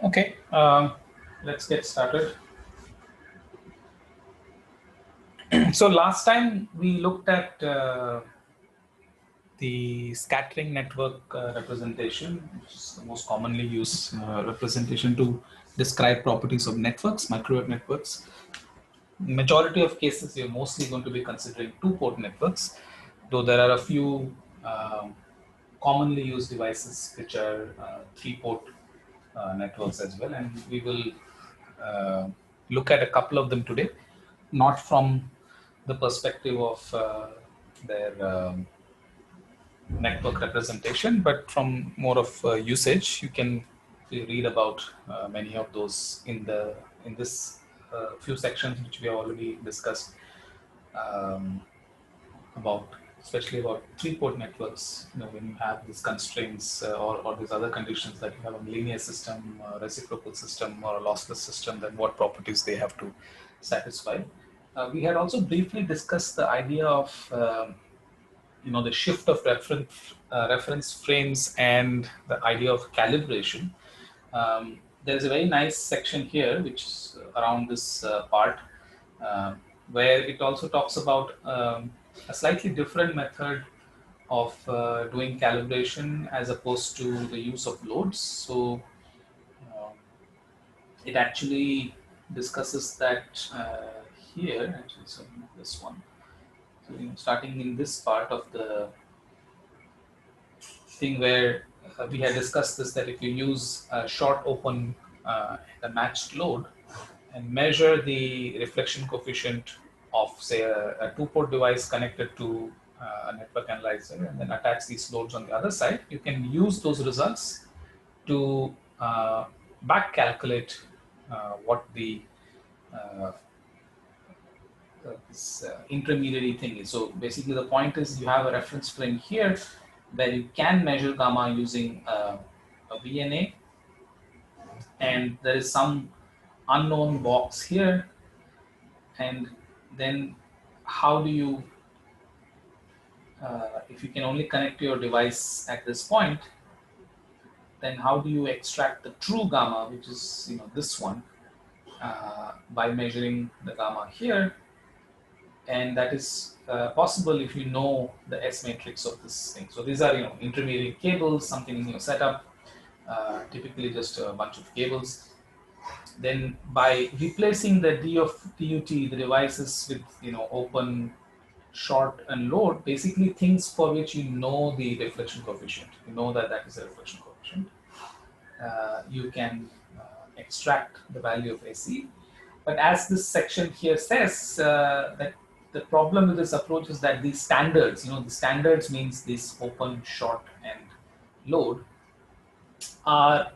Okay, let's get started. So last time we looked at the scattering network representation, which is the most commonly used representation to describe properties of networks, microwave networks. Majority of cases, you're mostly going to be considering two-port networks, though there are a few commonly used devices which are three-port networks as well, and we will look at a couple of them today, not from the perspective of their network representation, but from more of usage. You can read about many of those in this few sections which we have already discussed about, especially about three-port networks. When you have these constraints or these other conditions that you have a linear system, a reciprocal system, or a lossless system, then what properties they have to satisfy. We had also briefly discussed the idea of the shift of reference frames and the idea of calibration. There's a very nice section here which is around this part uh, where it also talks about a slightly different method of doing calibration as opposed to the use of loads. So um, it actually discusses that here, actually, so this one. So starting in this part of the thing where we had discussed this, that if you use a short open and a matched load and measure the reflection coefficient of, say, a two-port device connected to a network analyzer and then attach these loads on the other side, you can use those results to back calculate what the uh, this intermediary thing is. So basically the point is you have a reference frame here where you can measure gamma using a VNA, and there is some unknown box here, and then how do you if you can only connect to your device at this point, then how do you extract the true gamma, which is this one, by measuring the gamma here, and that is possible if you know the S matrix of this thing. So these are intermediate cables, something in your setup, typically just a bunch of cables. Then by replacing the D of DUT, the devices with open, short, and load, basically things for which you know the reflection coefficient, you know that that is a reflection coefficient. You can extract the value of AC. But as this section here says, that the problem with this approach is that these standards, the standards means this open, short, and load are,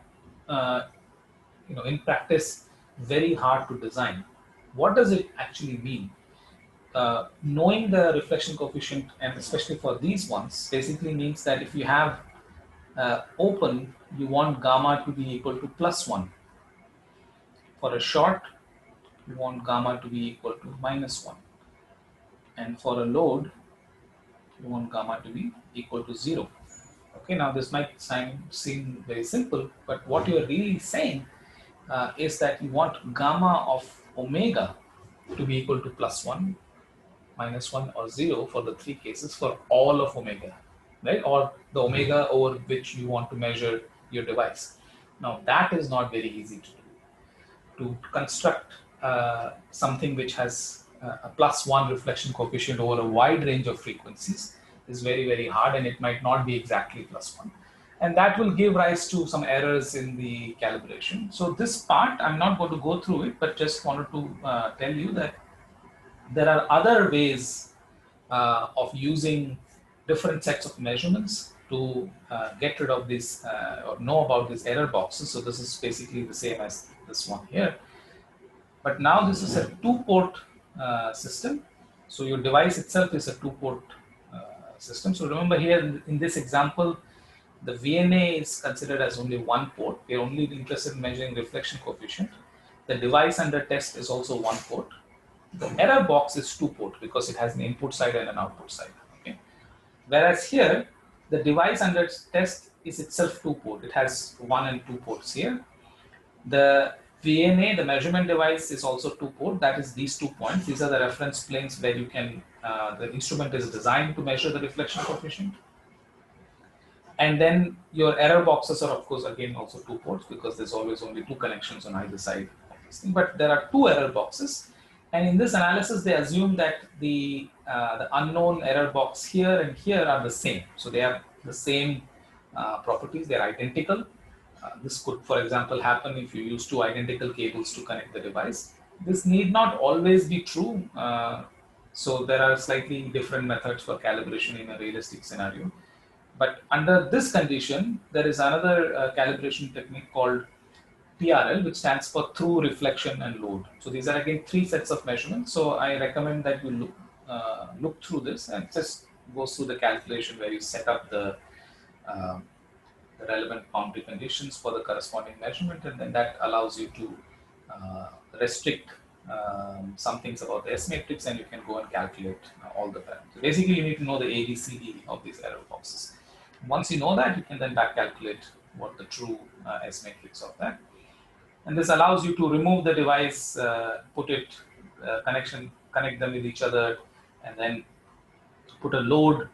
in practice, very hard to design. What does it actually mean? Knowing the reflection coefficient, and especially for these ones, basically means that if you have open, you want gamma to be equal to +1. For a short, you want gamma to be equal to -1. And for a load, you want gamma to be equal to 0. Okay, now this might seem very simple, but what you are really saying is that you want gamma of omega to be equal to +1, -1, or 0 for the three cases for all of omega, right? Or the omega over which you want to measure your device. Now that is not very easy to do. To construct something which has a +1 reflection coefficient over a wide range of frequencies is very, very hard, and it might not be exactly +1. And that will give rise to some errors in the calibration. So this part, I'm not going to go through it, but just wanted to tell you that there are other ways of using different sets of measurements to get rid of this or know about these error boxes. So this is basically the same as this one here. But now this is a two-port system. So your device itself is a two-port system. So remember here in this example, the VNA is considered as only one port. We're only interested in measuring reflection coefficient. The device under test is also one port. The error box is two-port because it has an input side and an output side. Okay. Whereas here, the device under test is itself two-port. It has one and two ports here. The VNA, the measurement device, is also 2-port. That is these 2 points. These are the reference planes where you can, the instrument is designed to measure the reflection coefficient. And then your error boxes are, of course, again also 2 ports, because there's always only 2 connections on either side of this thing. But there are 2 error boxes. And in this analysis, they assume that the unknown error box here and here are the same. So they have the same properties, they're identical. This could, for example, happen if you use 2 identical cables to connect the device. This need not always be true. So there are slightly different methods for calibration in a realistic scenario. But under this condition, there is another calibration technique called TRL, which stands for through, reflection, and load. So these are again 3 sets of measurements. So I recommend that you look through this and just go through the calculation where you set up the relevant boundary conditions for the corresponding measurement, and then that allows you to restrict some things about the S matrix, and you can go and calculate all the parameters. So basically, you need to know the ABCD of these error boxes. Once you know that, you can then back calculate what the true S matrix of that. And this allows you to remove the device, put it, connect them with each other, and then put a load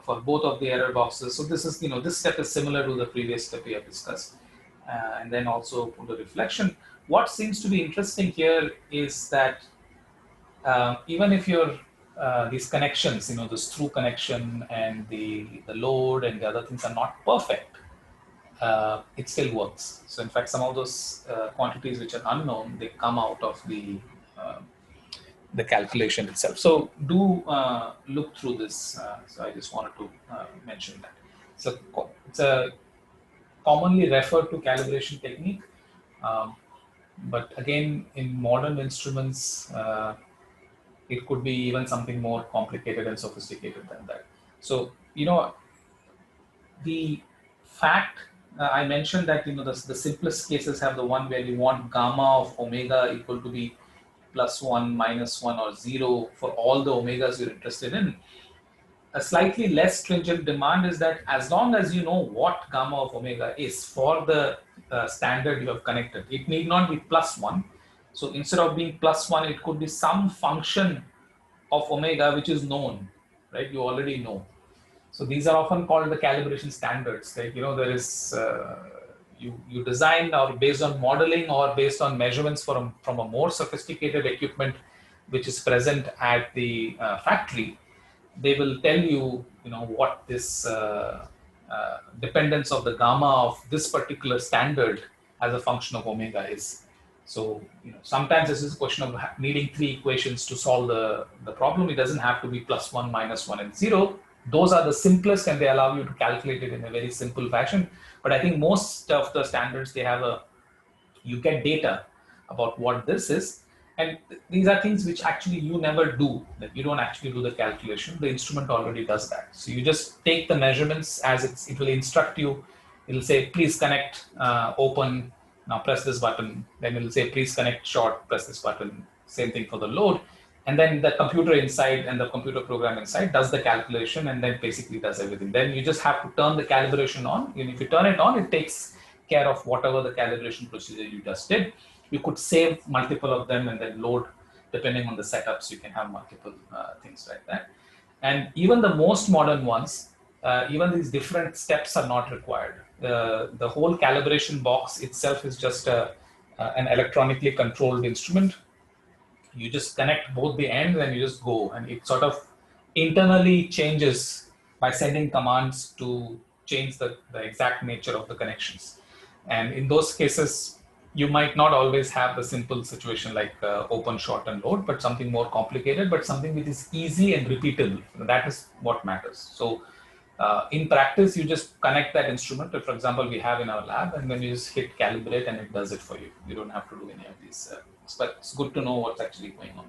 for both of the error boxes. So this is, this step is similar to the previous step we have discussed. And then also put a reflection. What seems to be interesting here is that even if your these connections, this through connection and the load and the other things are not perfect, it still works. So in fact, some of those quantities which are unknown, they come out of the calculation itself. So do look through this. So I just wanted to mention that. So it's a commonly referred to calibration technique, but again, in modern instruments, it could be even something more complicated and sophisticated than that. So, the fact I mentioned that, the simplest cases have the one where you want gamma of omega equal to be +1, -1, or 0 for all the omegas you're interested in. A slightly less stringent demand is that as long as you know what gamma of omega is for the standard you have connected, it need not be +1. So instead of being +1, it could be some function of omega which is known, right? You already know. So these are often called the calibration standards. Like, there is you design or based on modeling or based on measurements from a more sophisticated equipment which is present at the factory. They will tell you, what this dependence of the gamma of this particular standard as a function of omega is. So, sometimes this is a question of needing 3 equations to solve the problem. It doesn't have to be +1, -1, and 0. Those are the simplest, and they allow you to calculate it in a very simple fashion. But I think most of the standards, they have you get data about what this is. And these are things which actually you never do. Like, you don't actually do the calculation. The instrument already does that. So you just take the measurements as it will instruct you. It'll say, please connect open. Now press this button. Then it'll say, please connect short, press this button. Same thing for the load. And then the computer inside and the computer program inside does the calculation and then basically does everything. Then you just have to turn the calibration on. And if you turn it on, it takes care of whatever the calibration procedure you just did. You could save multiple of them and then load depending on the setups. You can have multiple things like that. And even the most modern ones, even these different steps are not required. The whole calibration box itself is just an electronically controlled instrument. You just connect both the ends and you just go, and it sort of internally changes by sending commands to change the exact nature of the connections. And in those cases, you might not always have the simple situation like open, short, and load, but something more complicated, but something which is easy and repeatable. That is what matters. So in practice, you just connect that instrument. For example, we have in our lab, and then you just hit calibrate and it does it for you. You don't have to do any of these. But it's good to know what's actually going on.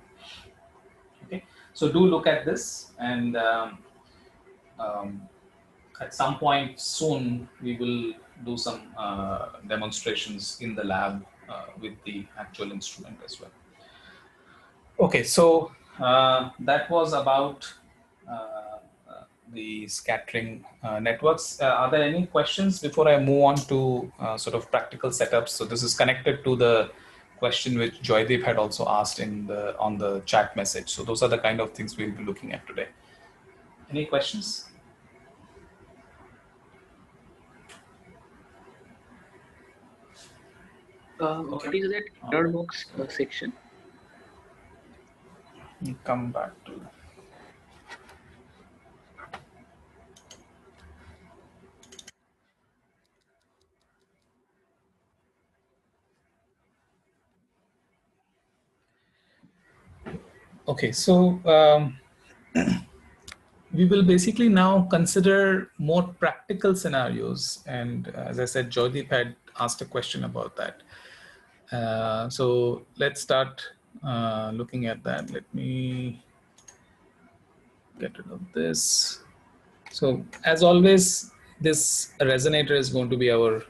Okay, so do look at this, and at some point soon we will do some demonstrations in the lab with the actual instrument as well. Okay, so that was about the scattering networks. Are there any questions before I move on to sort of practical setups? So this is connected to the question which Joydeep had also asked on the chat message. So those are the kind of things we'll be looking at today. Any questions? What is that error box section? We'll come back to. Okay, so we will basically now consider more practical scenarios. And as I said, Joydeep had asked a question about that. So let's start looking at that. Let me get rid of this. So as always, this resonator is going to be our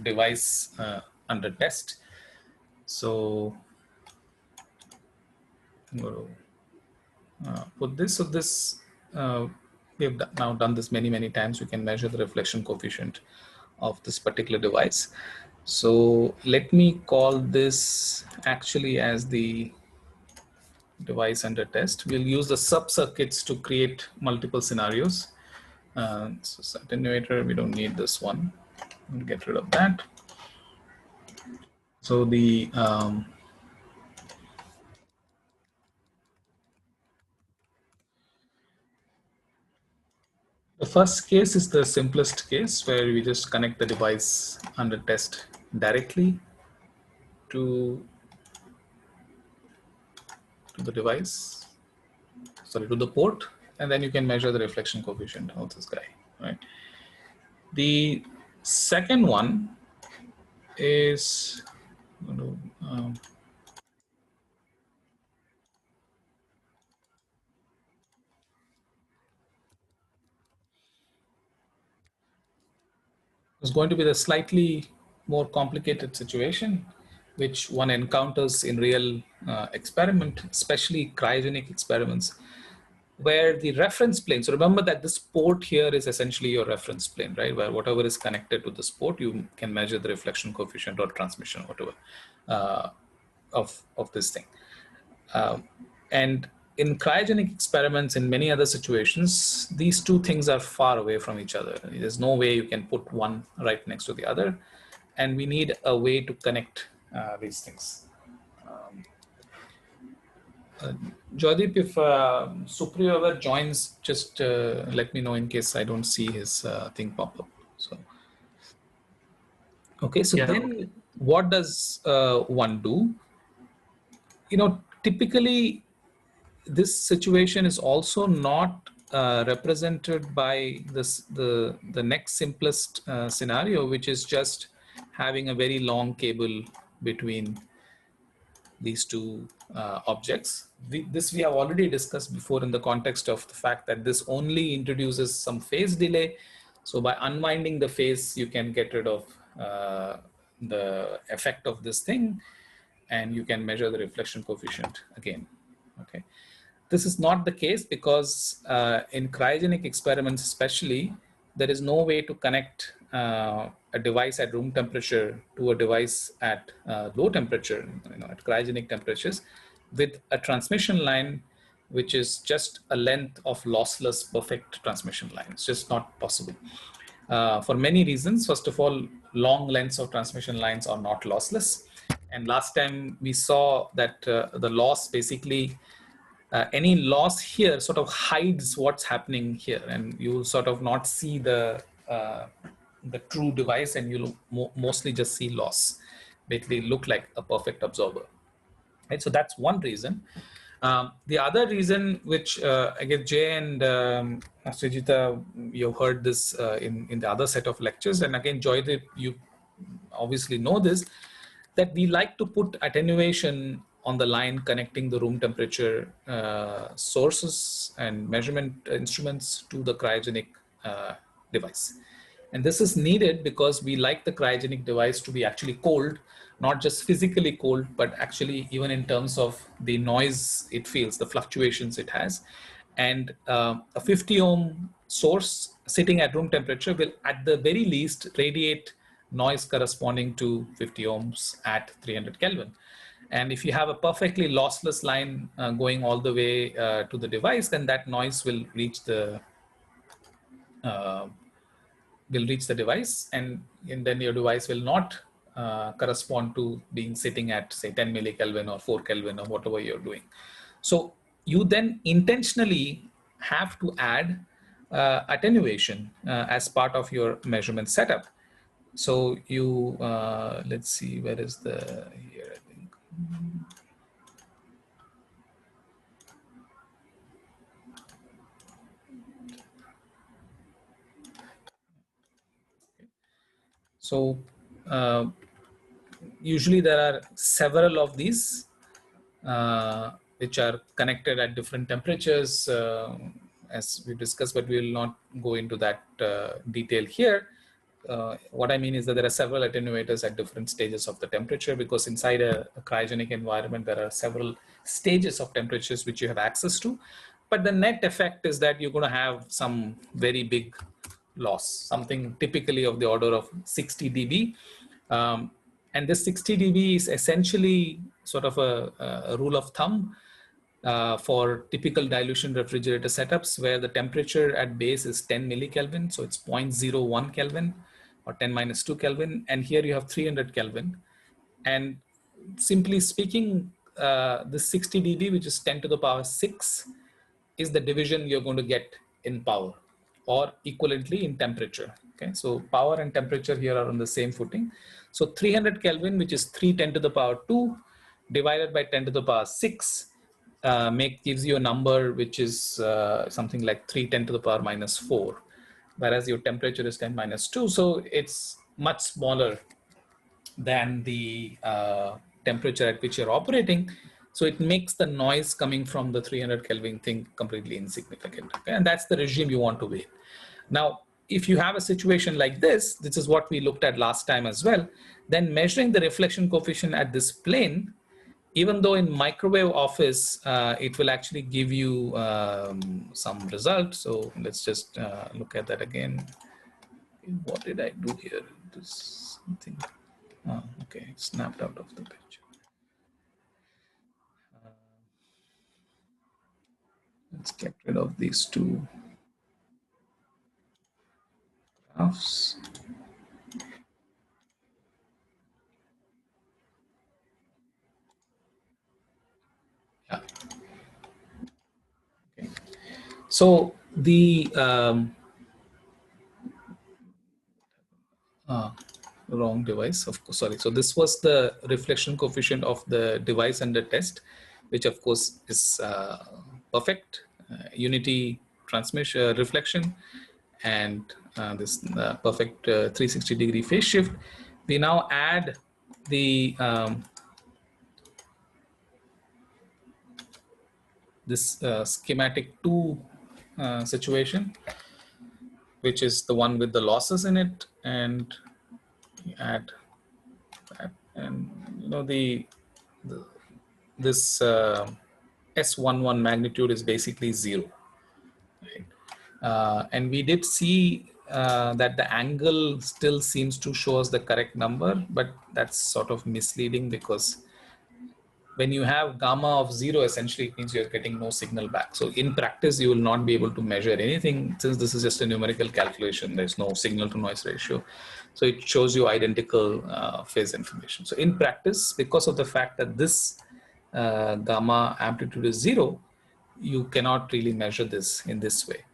device under test. So I'm going to put this. So this, we have now done this many times. We can measure the reflection coefficient of this particular device. So let me call this actually as the device under test. We'll use the sub-circuits to create multiple scenarios. So attenuator, we don't need this one. We'll get rid of that. So the first case is the simplest case, where we just connect the device under test directly to the device, sorry, to the port, and then you can measure the reflection coefficient of this guy, right? The second one is is going to be the slightly more complicated situation which one encounters in real experiment, especially cryogenic experiments, where the reference plane, so remember that this port here is essentially your reference plane, right? Where whatever is connected to this port, you can measure the reflection coefficient or transmission, whatever, of this thing. And in cryogenic experiments, in many other situations, these two things are far away from each other. There's no way you can put one right next to the other. And we need a way to connect these things. Joydeep, if Supriyo ever joins, just let me know in case I don't see his thing pop up. So, okay, so yeah, then what does one do? You know, typically this situation is also not represented by the next simplest scenario, which is just having a very long cable between these two objects. This we have already discussed before in the context of the fact that this only introduces some phase delay. So by unwinding the phase, you can get rid of the effect of this thing, and you can measure the reflection coefficient again. Okay. This is not the case because in cryogenic experiments especially, there is no way to connect a device at room temperature to a device at low temperature, at cryogenic temperatures, with a transmission line which is just a length of lossless perfect transmission line. It's just not possible. For many reasons. First of all, long lengths of transmission lines are not lossless. And last time we saw that the loss basically, any loss here sort of hides what's happening here, and you will sort of not see the true device, and you'll mostly just see loss, basically look like a perfect absorber. Right? So that's one reason. The other reason, which I guess Jay and Srijita, you've heard this in the other set of lectures, and again, Joydeep, you obviously know this, that we like to put attenuation on the line connecting the room temperature sources and measurement instruments to the cryogenic device. And this is needed because we like the cryogenic device to be actually cold, not just physically cold, but actually even in terms of the noise it feels, the fluctuations it has. And a 50 ohm source sitting at room temperature will at the very least radiate noise corresponding to 50 ohms at 300 Kelvin. And if you have a perfectly lossless line going all the way to the device, then that noise will reach the device, and then your device will not correspond to being sitting at say 10 millikelvin or 4 Kelvin or whatever you're doing. So you then intentionally have to add attenuation as part of your measurement setup. So you, let's see, where is the, here I think. So usually there are several of these which are connected at different temperatures as we discussed, but we will not go into that detail here. What I mean is that there are several attenuators at different stages of the temperature, because inside a cryogenic environment, there are several stages of temperatures which you have access to. But the net effect is that you're going to have some very big loss, something typically of the order of 60 dB. And this 60 dB is essentially sort of a rule of thumb for typical dilution refrigerator setups, where the temperature at base is 10 millikelvin. So it's 0.01 Kelvin or 10 minus 2 Kelvin. And here you have 300 Kelvin. And simply speaking, this 60 dB, which is 10 to the power 6, is the division you're going to get in power, or equivalently in temperature. Okay, so power and temperature here are on the same footing. So 300 Kelvin, which is 3 10 to the power 2 divided by 10 to the power 6, gives you a number which is something like 3 10 to the power minus 4, whereas your temperature is 10 minus 2. So it's much smaller than the temperature at which you're operating. So it makes the noise coming from the 300 Kelvin thing completely insignificant. Okay? And that's the regime you want to be in. Now, if you have a situation like this is what we looked at last time as well, then measuring the reflection coefficient at this plane, even though in microwave office, it will actually give you some result. So let's just look at that again. What did I do here? This something. Oh, okay, it snapped out of the picture. Let's get rid of these two graphs. Yeah. Okay. So the wrong device, of course, sorry. So this was the reflection coefficient of the device under test, which of course is perfect, unity transmission reflection, and this perfect 360-degree phase shift. We now add the this schematic 2 situation, which is the one with the losses in it, and add that, and you know this S11 magnitude is basically 0, right? And we did see that the angle still seems to show us the correct number, but that's sort of misleading, because when you have gamma of 0, essentially it means you're getting no signal back. So in practice, you will not be able to measure anything, since this is just a numerical calculation. There's no signal to noise ratio. So it shows you identical phase information. So in practice, because of the fact that this gamma amplitude is 0, you cannot really measure this in this way.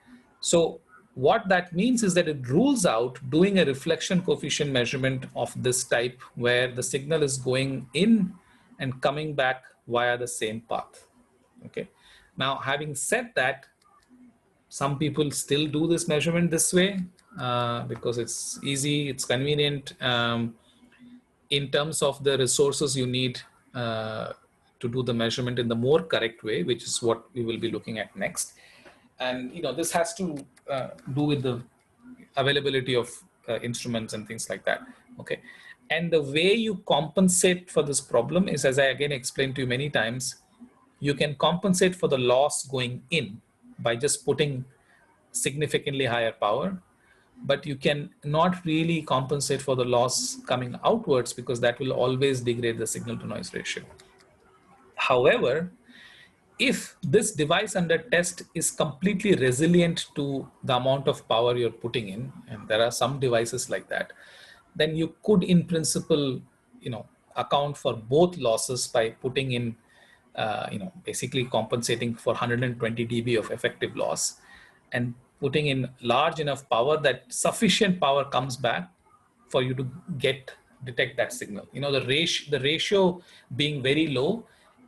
So what that means is that it rules out doing a reflection coefficient measurement of this type, where the signal is going in and coming back via the same path. Okay. Now, having said that, some people still do this measurement this way because it's easy, it's convenient. In terms of the resources you need to do the measurement in the more correct way, which is what we will be looking at next. And you know, this has to do with the availability of instruments and things like that. Okay. And the way you compensate for this problem is, as I again explained to you many times, you can compensate for the loss going in by just putting significantly higher power, but you can not really compensate for the loss coming outwards because that will always degrade the signal to noise ratio. However, if this device under test is completely resilient to the amount of power you're putting in, and there are some devices like that, then you could in principle, account for both losses by putting in, basically compensating for 120 dB of effective loss and putting in large enough power that sufficient power comes back for you to detect that signal. The ratio being very low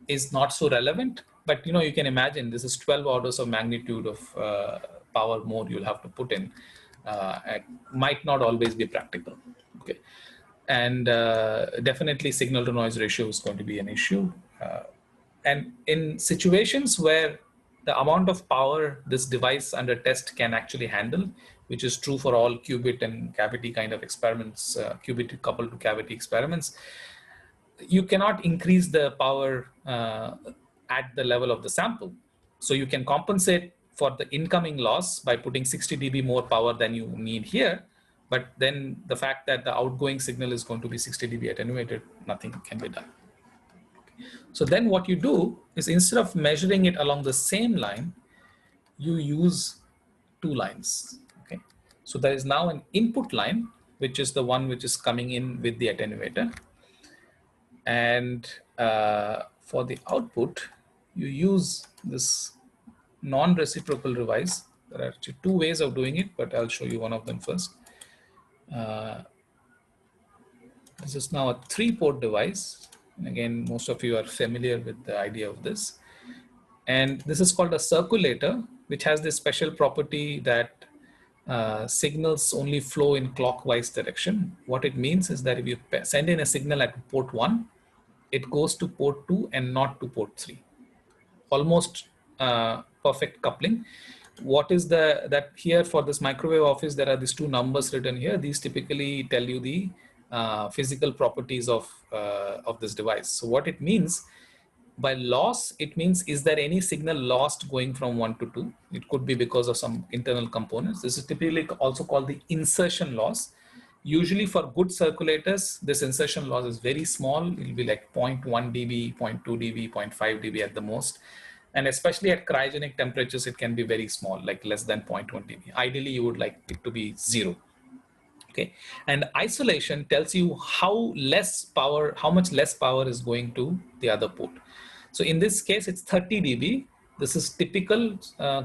is not so relevant, but you can imagine this is 12 orders of magnitude of power more you'll have to put in. It might not always be practical. Okay, and definitely signal to noise ratio is going to be an issue. And in situations where the amount of power this device under test can actually handle, which is true for all qubit and cavity kind of experiments, qubit coupled to cavity experiments, you cannot increase the power at the level of the sample. So you can compensate for the incoming loss by putting 60 dB more power than you need here. But then the fact that the outgoing signal is going to be 60 dB attenuated, nothing can be done. So then what you do is, instead of measuring it along the same line, you use two lines. Okay, so there is now an input line, which is the one which is coming in with the attenuator. And for the output, you use this non-reciprocal device. There are actually two ways of doing it, but I'll show you one of them first. This is now a 3-port device. And again, most of you are familiar with the idea of this. And this is called a circulator, which has this special property that signals only flow in clockwise direction. What it means is that if you send in a signal at port 1, it goes to port 2 and not to port 3. Almost perfect coupling. What is that here for this microwave office, there are these two numbers written here. These typically tell you the physical properties of this device. So what it means by loss, it means, is there any signal lost going from 1 to 2? It could be because of some internal components. This is typically also called the insertion loss. Usually for good circulators, this insertion loss is very small. It will be like 0.1 dB, 0.2 dB, 0.5 dB at the most. And especially at cryogenic temperatures, it can be very small, like less than 0.1 dB. Ideally, you would like it to be 0. Okay, and isolation tells you how much less power is going to the other port. So in this case, it's 30 dB. This is typical.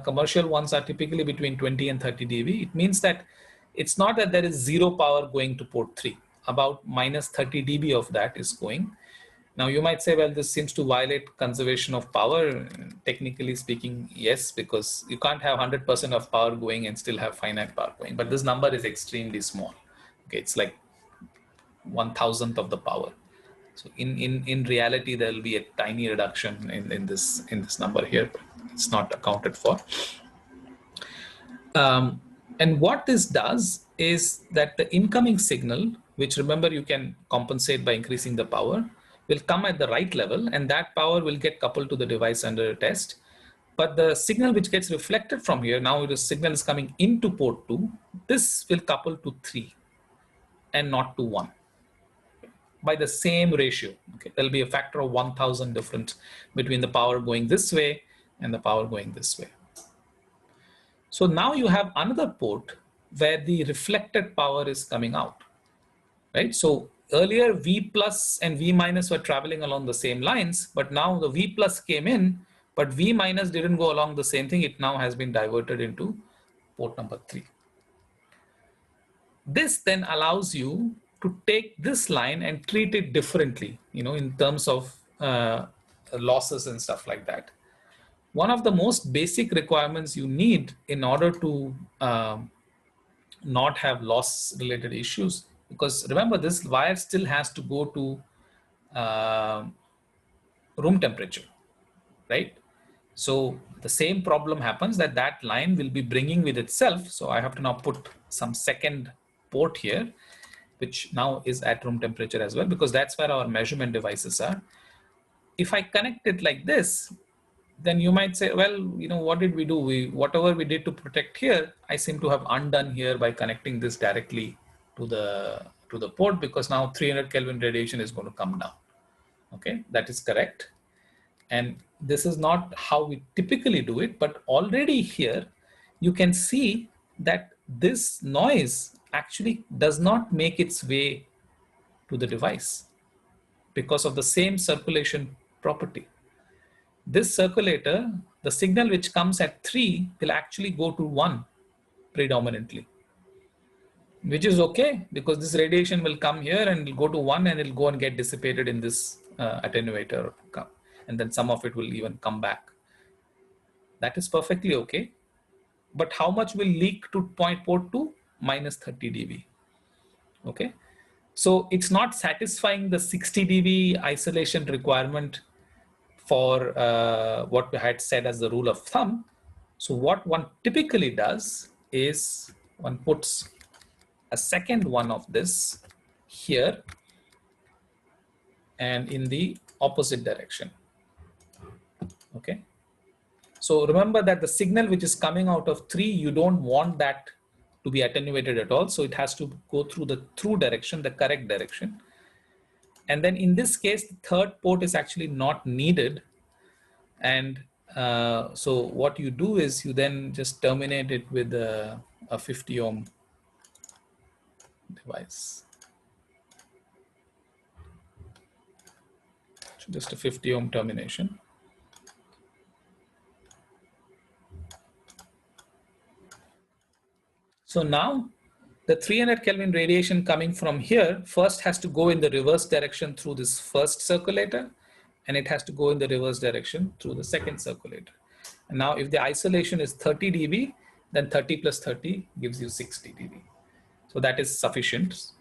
Commercial ones are typically between 20 and 30 dB. It means that it's not that there is 0 power going to port 3. About minus 30 dB of that is going. Now you might say, well, this seems to violate conservation of power. Technically speaking, yes, because you can't have 100% of power going and still have finite power going. But this number is extremely small. Okay, it's like 1,000th of the power. So in reality, there will be a tiny reduction in this number here. It's not accounted for. And what this does is that the incoming signal, which remember you can compensate by increasing the power, will come at the right level, and that power will get coupled to the device under test. But the signal which gets reflected from here, now the signal is coming into port 2, this will couple to 3 and not to 1 by the same ratio. Okay, there'll be a factor of 1,000 difference between the power going this way and the power going this way. So now you have another port where the reflected power is coming out, right? So earlier V plus and V minus were traveling along the same lines, but now the V plus came in, but V minus didn't go along the same thing. It now has been diverted into port number 3. This then allows you to take this line and treat it differently, in terms of losses and stuff like that. One of the most basic requirements you need in order to not have loss related issues, because remember, this wire still has to go to room temperature, right? So the same problem happens, that line will be bringing with itself. So I have to now put some second port here, which now is at room temperature as well, because that's where our measurement devices are. If I connect it like this, then you might say, well, what did we do? Whatever we did to protect here, I seem to have undone here by connecting this directly to the port, because now 300 Kelvin radiation is going to come down. Okay, that is correct. And this is not how we typically do it, but already here you can see that this noise actually does not make its way to the device because of the same circulation property. This circulator, the signal which comes at 3 will actually go to 1 predominantly, which is okay, because this radiation will come here and will go to 1 and it'll go and get dissipated in this attenuator, and then some of it will even come back. That is perfectly okay. But how much will leak to port 2? Minus 30 dB. Okay. So it's not satisfying the 60 dB isolation requirement for what we had said as the rule of thumb. So what one typically does is one puts a second one of this here and in the opposite direction. Okay. So remember that the signal which is coming out of 3, you don't want that to be attenuated at all. So it has to go through the through direction, the correct direction. And then in this case, the third port is actually not needed. And so what you do is you then just terminate it with a 50 ohm device. So just a 50 ohm termination. So now the 300 Kelvin radiation coming from here first has to go in the reverse direction through this first circulator, and it has to go in the reverse direction through the second circulator. And now if the isolation is 30 dB, then 30 plus 30 gives you 60 dB. So that is sufficient.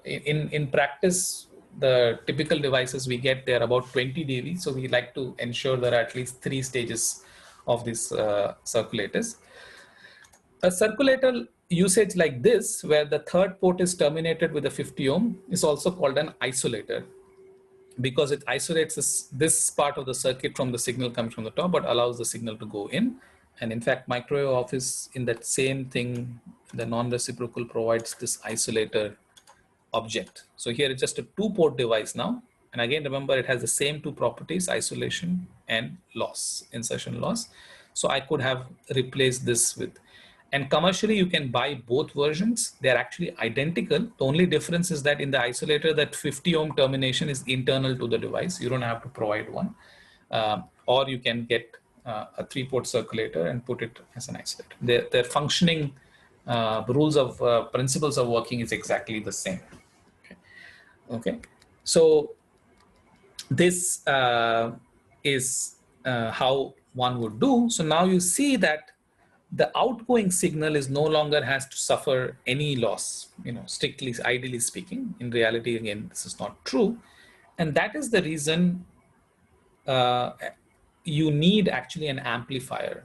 In practice, the typical devices we get, they're about 20 dB. So we like to ensure there are at least 3 stages of these circulators. A circulator usage like this, where the third port is terminated with a 50 ohm, is also called an isolator, because it isolates this part of the circuit from the signal coming from the top, but allows the signal to go in. And in fact, microwave office, in that same thing, the non-reciprocal provides this isolator object. So here it's just a 2-port device now. And again, remember, it has the same 2 properties, isolation and loss, insertion loss. So I could have replaced this with, and commercially you can buy both versions. They're actually identical. The only difference is that in the isolator, that 50 ohm termination is internal to the device. You don't have to provide one. Or you can get a 3-port circulator and put it as an isolator. Their functioning, principles of working is exactly the same. Okay. So this is how one would do. So now you see that the outgoing signal is no longer has to suffer any loss, strictly, ideally speaking. In reality, again, this is not true. And that is the reason you need actually an amplifier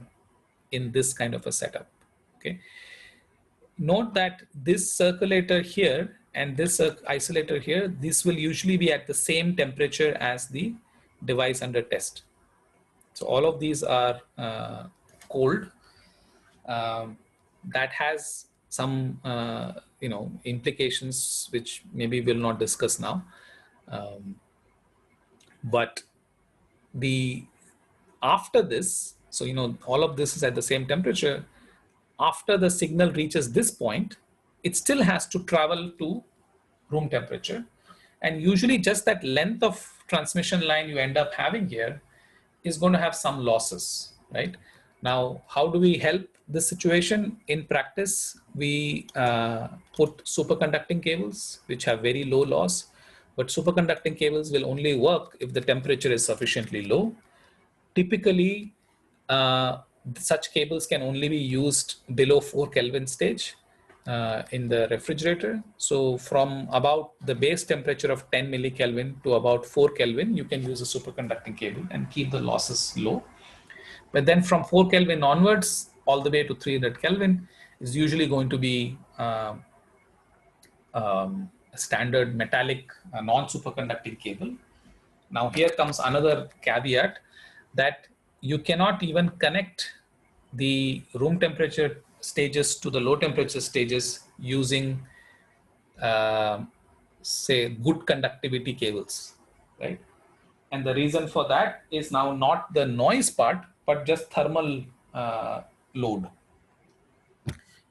in this kind of a setup. Okay. Note that this circulator here and this isolator here, this will usually be at the same temperature as the device under test. So all of these are cold. That has some implications which maybe we'll not discuss now. But after this, so all of this is at the same temperature. After the signal reaches this point, it still has to travel to room temperature. And usually just that length of transmission line you end up having here is going to have some losses, right? Now, how do we help this situation? In practice, we put superconducting cables, which have very low loss, but superconducting cables will only work if the temperature is sufficiently low. Typically, such cables can only be used below 4 Kelvin stage in the refrigerator. So from about the base temperature of 10 millikelvin to about 4 Kelvin, you can use a superconducting cable and keep the losses low. But then from 4 Kelvin onwards, all the way to 300 Kelvin is usually going to be a standard metallic non-superconducting cable. Now here comes another caveat, that you cannot even connect the room temperature stages to the low temperature stages using say good conductivity cables, right? And the reason for that is now not the noise part, but just thermal load.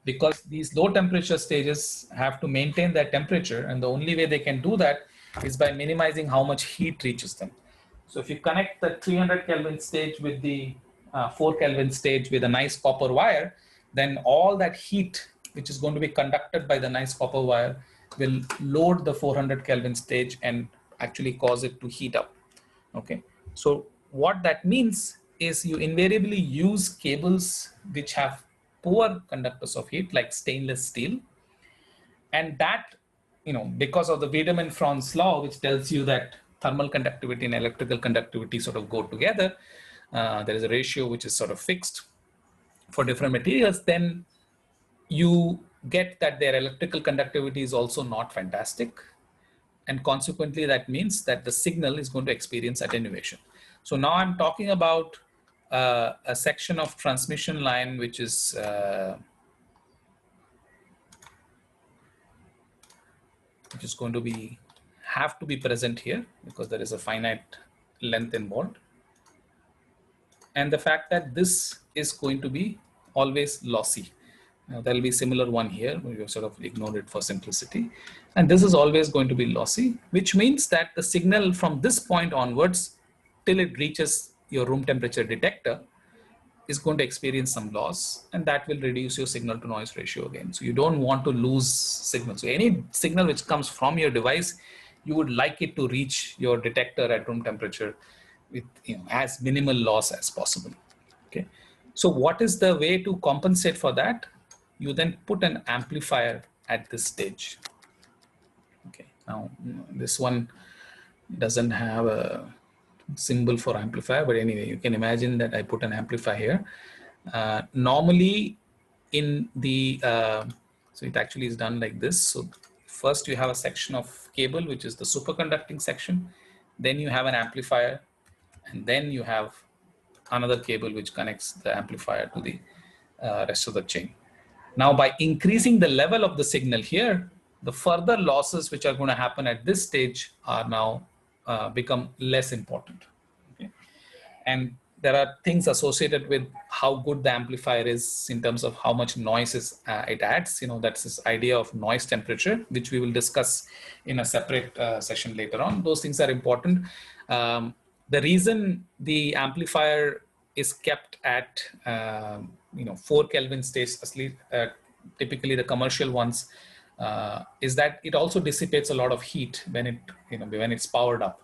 Because these low temperature stages have to maintain their temperature, and the only way they can do that is by minimizing how much heat reaches them. So if you connect the 300 Kelvin stage with the 4 Kelvin stage with a nice copper wire, then all that heat which is going to be conducted by the nice copper wire will load the 400 Kelvin stage and actually cause it to heat up. Okay, so what that means is you invariably use cables which have poor conductors of heat, like stainless steel, and that, because of the Wiedemann-Franz law, which tells you that thermal conductivity and electrical conductivity sort of go together, there is a ratio which is sort of fixed for different materials, then you get that their electrical conductivity is also not fantastic. And consequently, that means that the signal is going to experience attenuation. So now I'm talking about a section of transmission line which is going to have to be present here because there is a finite length involved. And the fact that this is going to be always lossy. Now, there'll be similar one here. We've sort of ignored it for simplicity. And this is always going to be lossy, which means that the signal from this point onwards till it reaches your room temperature detector is going to experience some loss, and that will reduce your signal to noise ratio again. So you don't want to lose signal. So any signal which comes from your device, you would like it to reach your detector at room temperature with as minimal loss as possible. Okay. So what is the way to compensate for that? You then put an amplifier at this stage. Okay. Now this one doesn't have a symbol for amplifier, but anyway, you can imagine that I put an amplifier here. Normally in the, so it actually is done like this. So first you have a section of cable, which is the superconducting section. Then you have an amplifier, and then you have another cable which connects the amplifier to the rest of the chain. Now, by increasing the level of the signal here, the further losses which are going to happen at this stage are now become less important. Okay? And there are things associated with how good the amplifier is in terms of how much noise it adds. That's this idea of noise temperature, which we will discuss in a separate session later on. Those things are important. The reason the amplifier is kept at 4 Kelvin stage, typically the commercial ones, is that it also dissipates a lot of heat when it's powered up,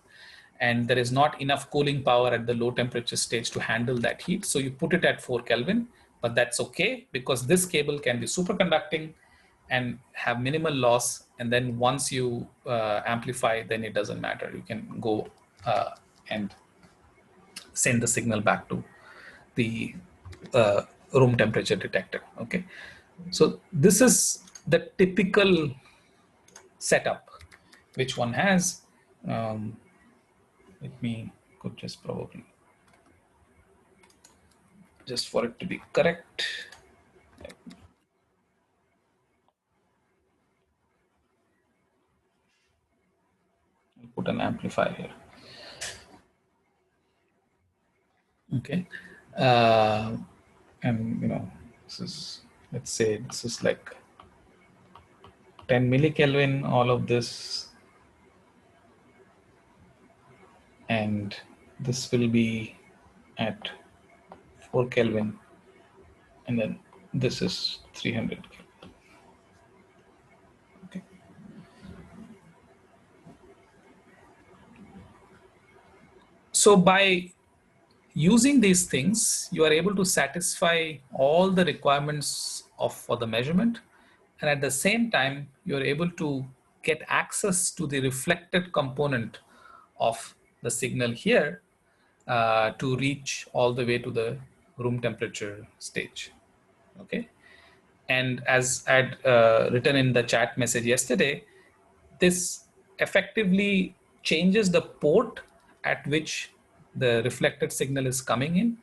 and there is not enough cooling power at the low temperature stage to handle that heat. So you put it at 4 Kelvin, but that's okay because this cable can be superconducting and have minimal loss. And then once you amplify, then it doesn't matter. You can go and send the signal back to the room temperature detector. Okay, so this is the typical setup which one has. Let me could just probably just for it to be correct. I'll put an amplifier here. Okay, and this is, let's say this is like 10 millikelvin, all of this, and this will be at 4 Kelvin, and then this is 300 Kelvin. Okay. So by using these things, you are able to satisfy all the requirements for the measurement, and at the same time, you are able to get access to the reflected component of the signal here to reach all the way to the room temperature stage. Okay, and as I'd written in the chat message yesterday, this effectively changes the port at which the reflected signal is coming in,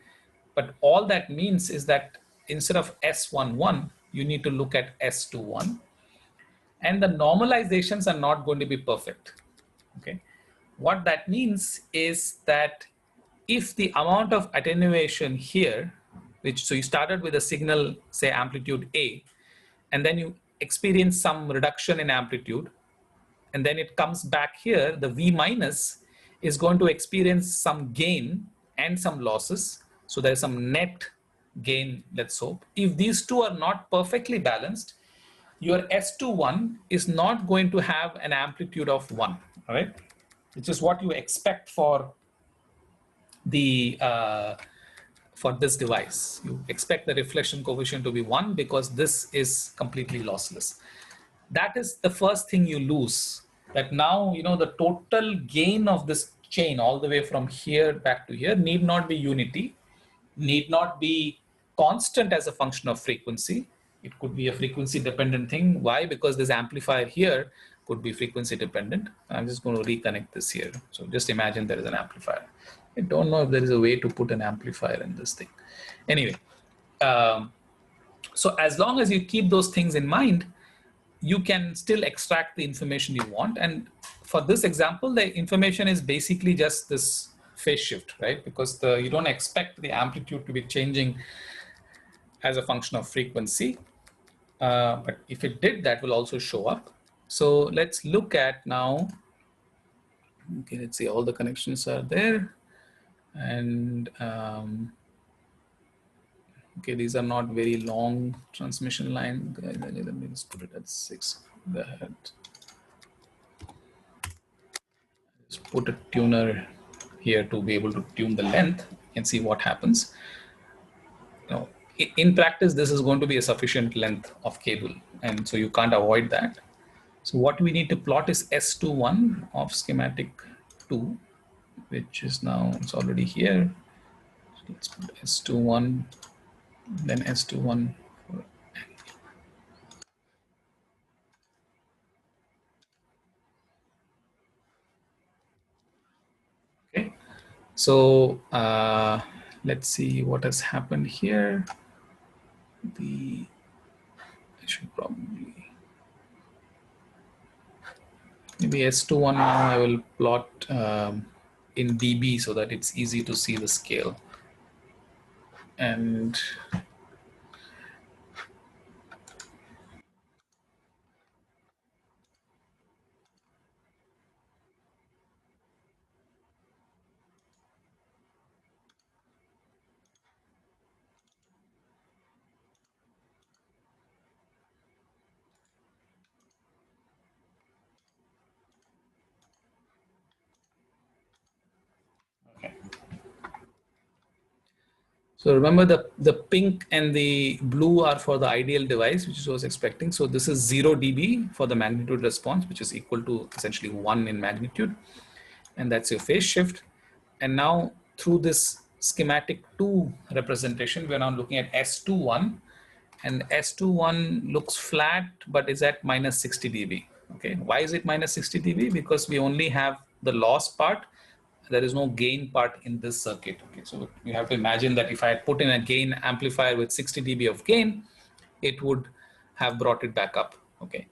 But all that means is that instead of S11, you need to look at S21. And the normalizations are not going to be perfect. Okay. What that means is that if the amount of attenuation here, so you started with a signal, say amplitude A, and then you experience some reduction in amplitude, and then it comes back here, the V minus is going to experience some gain and some losses. So there's some net gain, let's hope. If these two are not perfectly balanced, your S21 is not going to have an amplitude of 1, all right? Which is what you expect for the for this device. You expect the reflection coefficient to be 1 because this is completely lossless. That is the first thing you lose. That now, you know, the total gain of this chain all the way from here back to here need not be unity, need not be constant as a function of frequency. It could be a frequency dependent thing. Why? Because this amplifier here could be frequency dependent. I'm just going to reconnect this here. So just imagine there is an amplifier. I don't know if there is a way to put an amplifier in this thing. Anyway, so as long as you keep those things in mind, you can still extract the information you want. And for this example, the information is basically just this phase shift, right? Because you don't expect the amplitude to be changing as a function of frequency. But if it did, that will also show up. So let's look at now. Okay, let's see, all the connections are there. And okay, these are not very long transmission line. Let me just put it at 6 gigahertz. Just put a tuner here to be able to tune the length and see what happens. Now, in practice, this is going to be a sufficient length of cable, and so you can't avoid that. So what we need to plot is S21 of schematic 2, which is now, it's already here. So let's put S21, then S21 for okay. So let's see what has happened here. I should probably, maybe S21 now I will plot in dB so that it's easy to see the scale. And so remember the pink and the blue are for the ideal device, which I was expecting. So this is 0 dB for the magnitude response, which is equal to essentially 1 in magnitude. And that's your phase shift. And now through this schematic 2 representation, we're now looking at S21. And S21 looks flat, but is at minus 60 dB. Okay, why is it minus 60 dB? Because we only have the loss part. There is no gain part in this circuit. Okay, so you have to imagine that if I had put in a gain amplifier with 60 dB of gain, it would have brought it back up. Okay,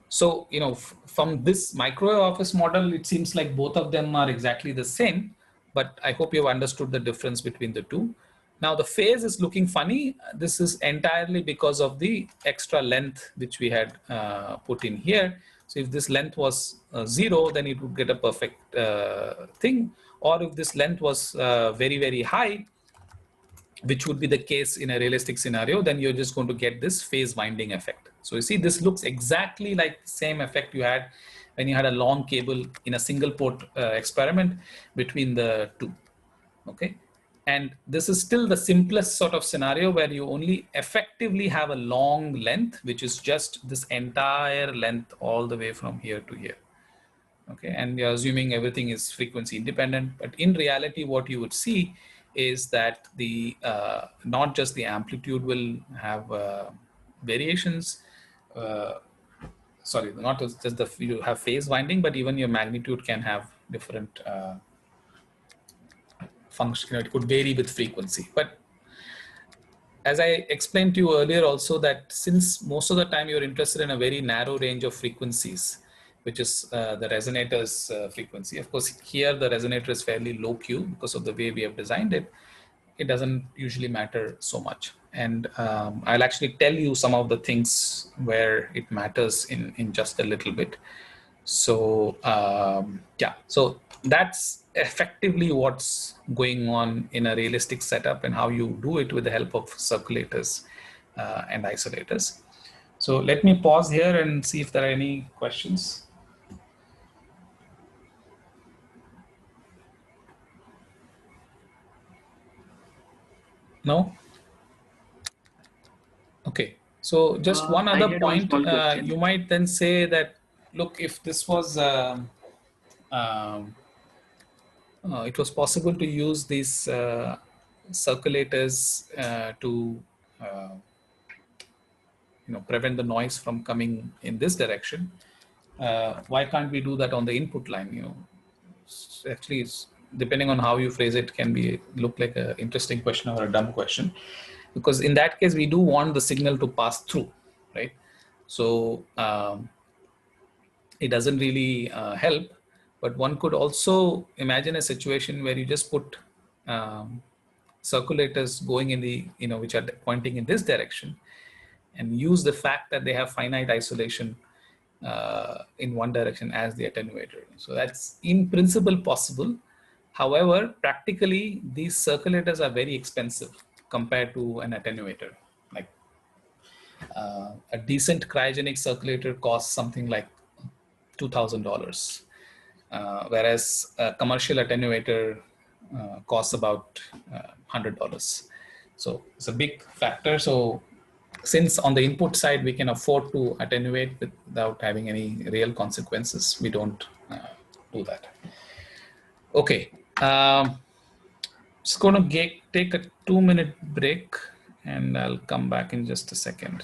so you know, from this microwave office model, it seems like both of them are exactly the same, but I hope you've understood the difference between the two. Now the phase is looking funny. This is entirely because of the extra length which we had put in here. So if this length was 0, then it would get a perfect thing. Or if this length was very, very high, which would be the case in a realistic scenario, then you're just going to get this phase winding effect. So you see, this looks exactly like the same effect you had when you had a long cable in a single port experiment between the two. Okay. And this is still the simplest sort of scenario where you only effectively have a long length, which is just this entire length all the way from here to here. Okay, and you're assuming everything is frequency independent, but in reality, what you would see is that the not just the amplitude will have variations. Sorry, not just you have phase winding, but even your magnitude can have different function. You know, it could vary with frequency, but as I explained to you earlier also, that since most of the time you're interested in a very narrow range of frequencies, which is the resonator's frequency. Of course, here the resonator is fairly low Q because of the way we have designed it. It doesn't usually matter so much. And I'll actually tell you some of the things where it matters in just a little bit. So yeah, so that's effectively what's going on in a realistic setup and how you do it with the help of circulators and isolators. So let me pause here and see if there are any questions. No? Okay. So just one I other had one point, small question. you might then say that, look, if this was, it was possible to use these circulators to prevent the noise from coming in this direction. Why can't we do that on the input line? Actually, depending on how you phrase it, can be look like an interesting question or a dumb question, because in that case we do want the signal to pass through, right? So it doesn't really help. But one could also imagine a situation where you just put circulators going in the, which are pointing in this direction, and use the fact that they have finite isolation in one direction as the attenuator. So that's in principle possible. However, practically, these circulators are very expensive compared to an attenuator. Like a decent cryogenic circulator costs something like $2,000, whereas a commercial attenuator costs about $100. So it's a big factor. So since on the input side we can afford to attenuate without having any real consequences, we don't do that. Okay, just going to take a 2-minute break, and I'll come back in just a second.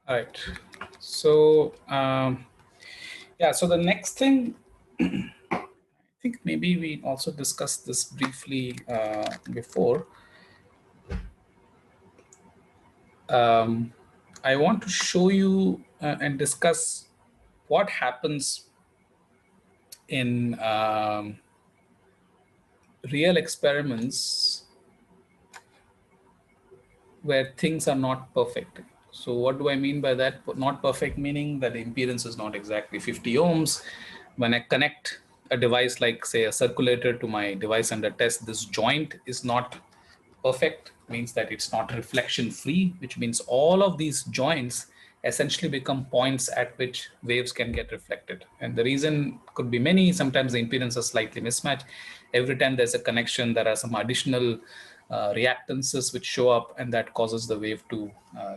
All right. So yeah, so the next thing, I think maybe we also discussed this briefly before. I want to show you and discuss what happens in real experiments where things are not perfect. So what do I mean by that? Not perfect meaning that the impedance is not exactly 50 ohms. When I connect a device like, say, a circulator to my device under test, this joint is not perfect, means that it's not reflection free, which means all of these joints essentially become points at which waves can get reflected. And the reason could be many. Sometimes the impedance is slightly mismatched. Every time there's a connection, there are some additional reactances which show up, and that causes the wave to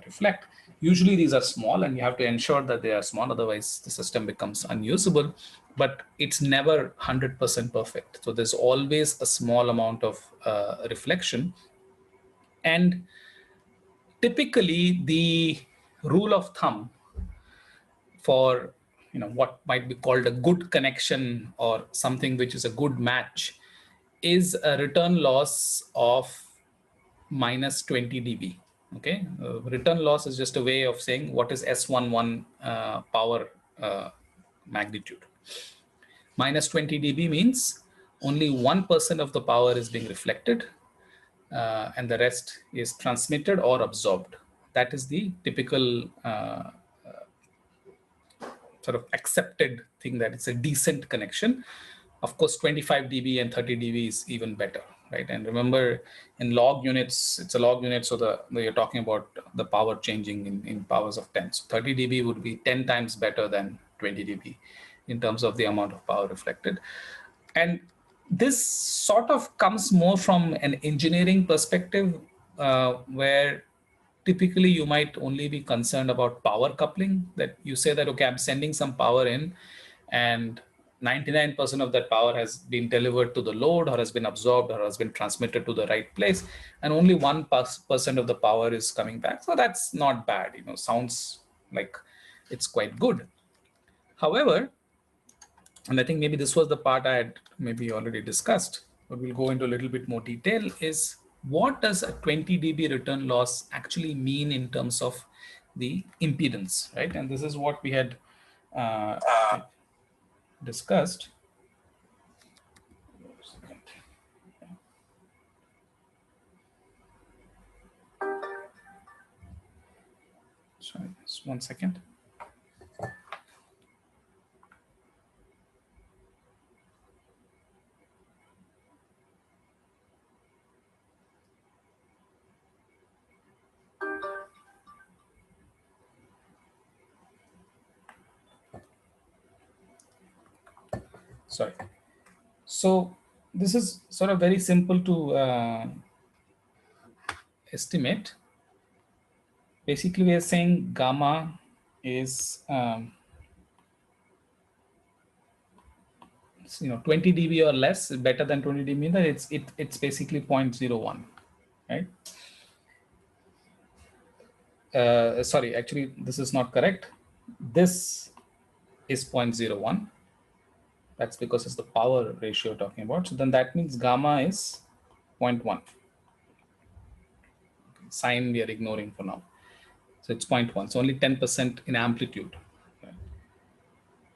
reflect. Usually these are small, and you have to ensure that they are small, otherwise the system becomes unusable. But it's never 100% perfect. So there's always a small amount of reflection. And typically the rule of thumb for what might be called a good connection or something which is a good match is a return loss of minus 20 dB. Okay, return loss is just a way of saying what is S11 power magnitude. Minus 20 dB means only 1% of the power is being reflected, and the rest is transmitted or absorbed. That is the typical sort of accepted thing, that it's a decent connection. Of course, 25 dB and 30 dB is even better, right? And remember, in log units, it's a log unit, so you're talking about the power changing in powers of 10. So 30 dB would be 10 times better than 20 dB in terms of the amount of power reflected. And this sort of comes more from an engineering perspective, where typically you might only be concerned about power coupling, that you say that, okay, I'm sending some power in and 99% of that power has been delivered to the load or has been absorbed or has been transmitted to the right place, and only 1% of the power is coming back. So that's not bad, sounds like it's quite good. However, and I think maybe this was the part I had maybe already discussed, but we'll go into a little bit more detail, is what does a 20 dB return loss actually mean in terms of the impedance, right? And this is what we had discussed. Sorry, just 1 second. Sorry. So this is sort of very simple to estimate. Basically, we are saying gamma is 20 dB or less, better than 20 dB, that it's basically 0.01, right? Sorry, actually this is not correct. This is 0.01. That's because it's the power ratio talking about. So then that means gamma is 0.1. Sine we are ignoring for now. So it's 0.1. So only 10% in amplitude. Okay.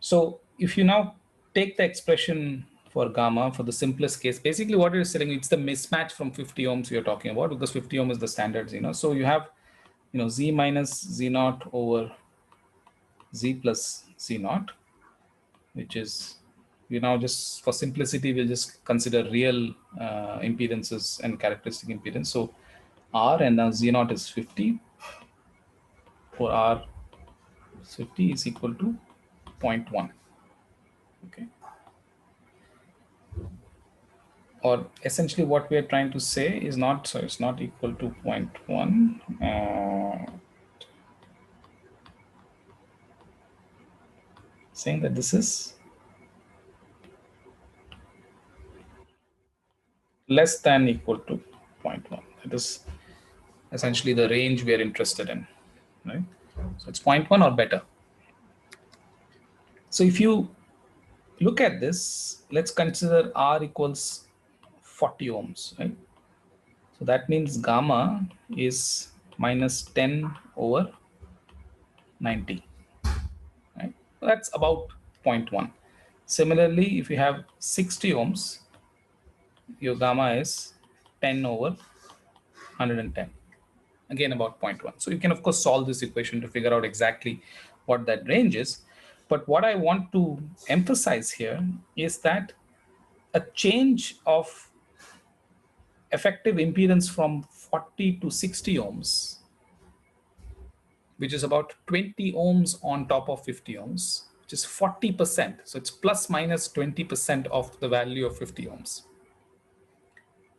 So if you now take the expression for gamma for the simplest case, basically what it is saying, it's the mismatch from 50 ohms we are talking about, because 50 ohm is the standard, So you have, Z minus Z naught over Z plus Z naught, which is, we now just for simplicity, we'll just consider real impedances and characteristic impedance. So R, and now Z naught is 50. For R 50 is equal to 0.1. Okay. Or essentially what we are trying to say is not, so it's not equal to 0.1. Saying that this is less than equal to 0.1. That is essentially the range we are interested in, right? So it's 0.1 or better. So if you look at this, let's consider R equals 40 ohms, right? So that means gamma is minus 10 over 90, right? So that's about 0.1. Similarly, if you have 60 ohms, your gamma is 10 over 110. Again, about 0.1. So you can, of course, solve this equation to figure out exactly what that range is. But what I want to emphasize here is that a change of effective impedance from 40 to 60 ohms, which is about 20 ohms on top of 50 ohms, which is 40%. So it's plus minus 20% of the value of 50 ohms,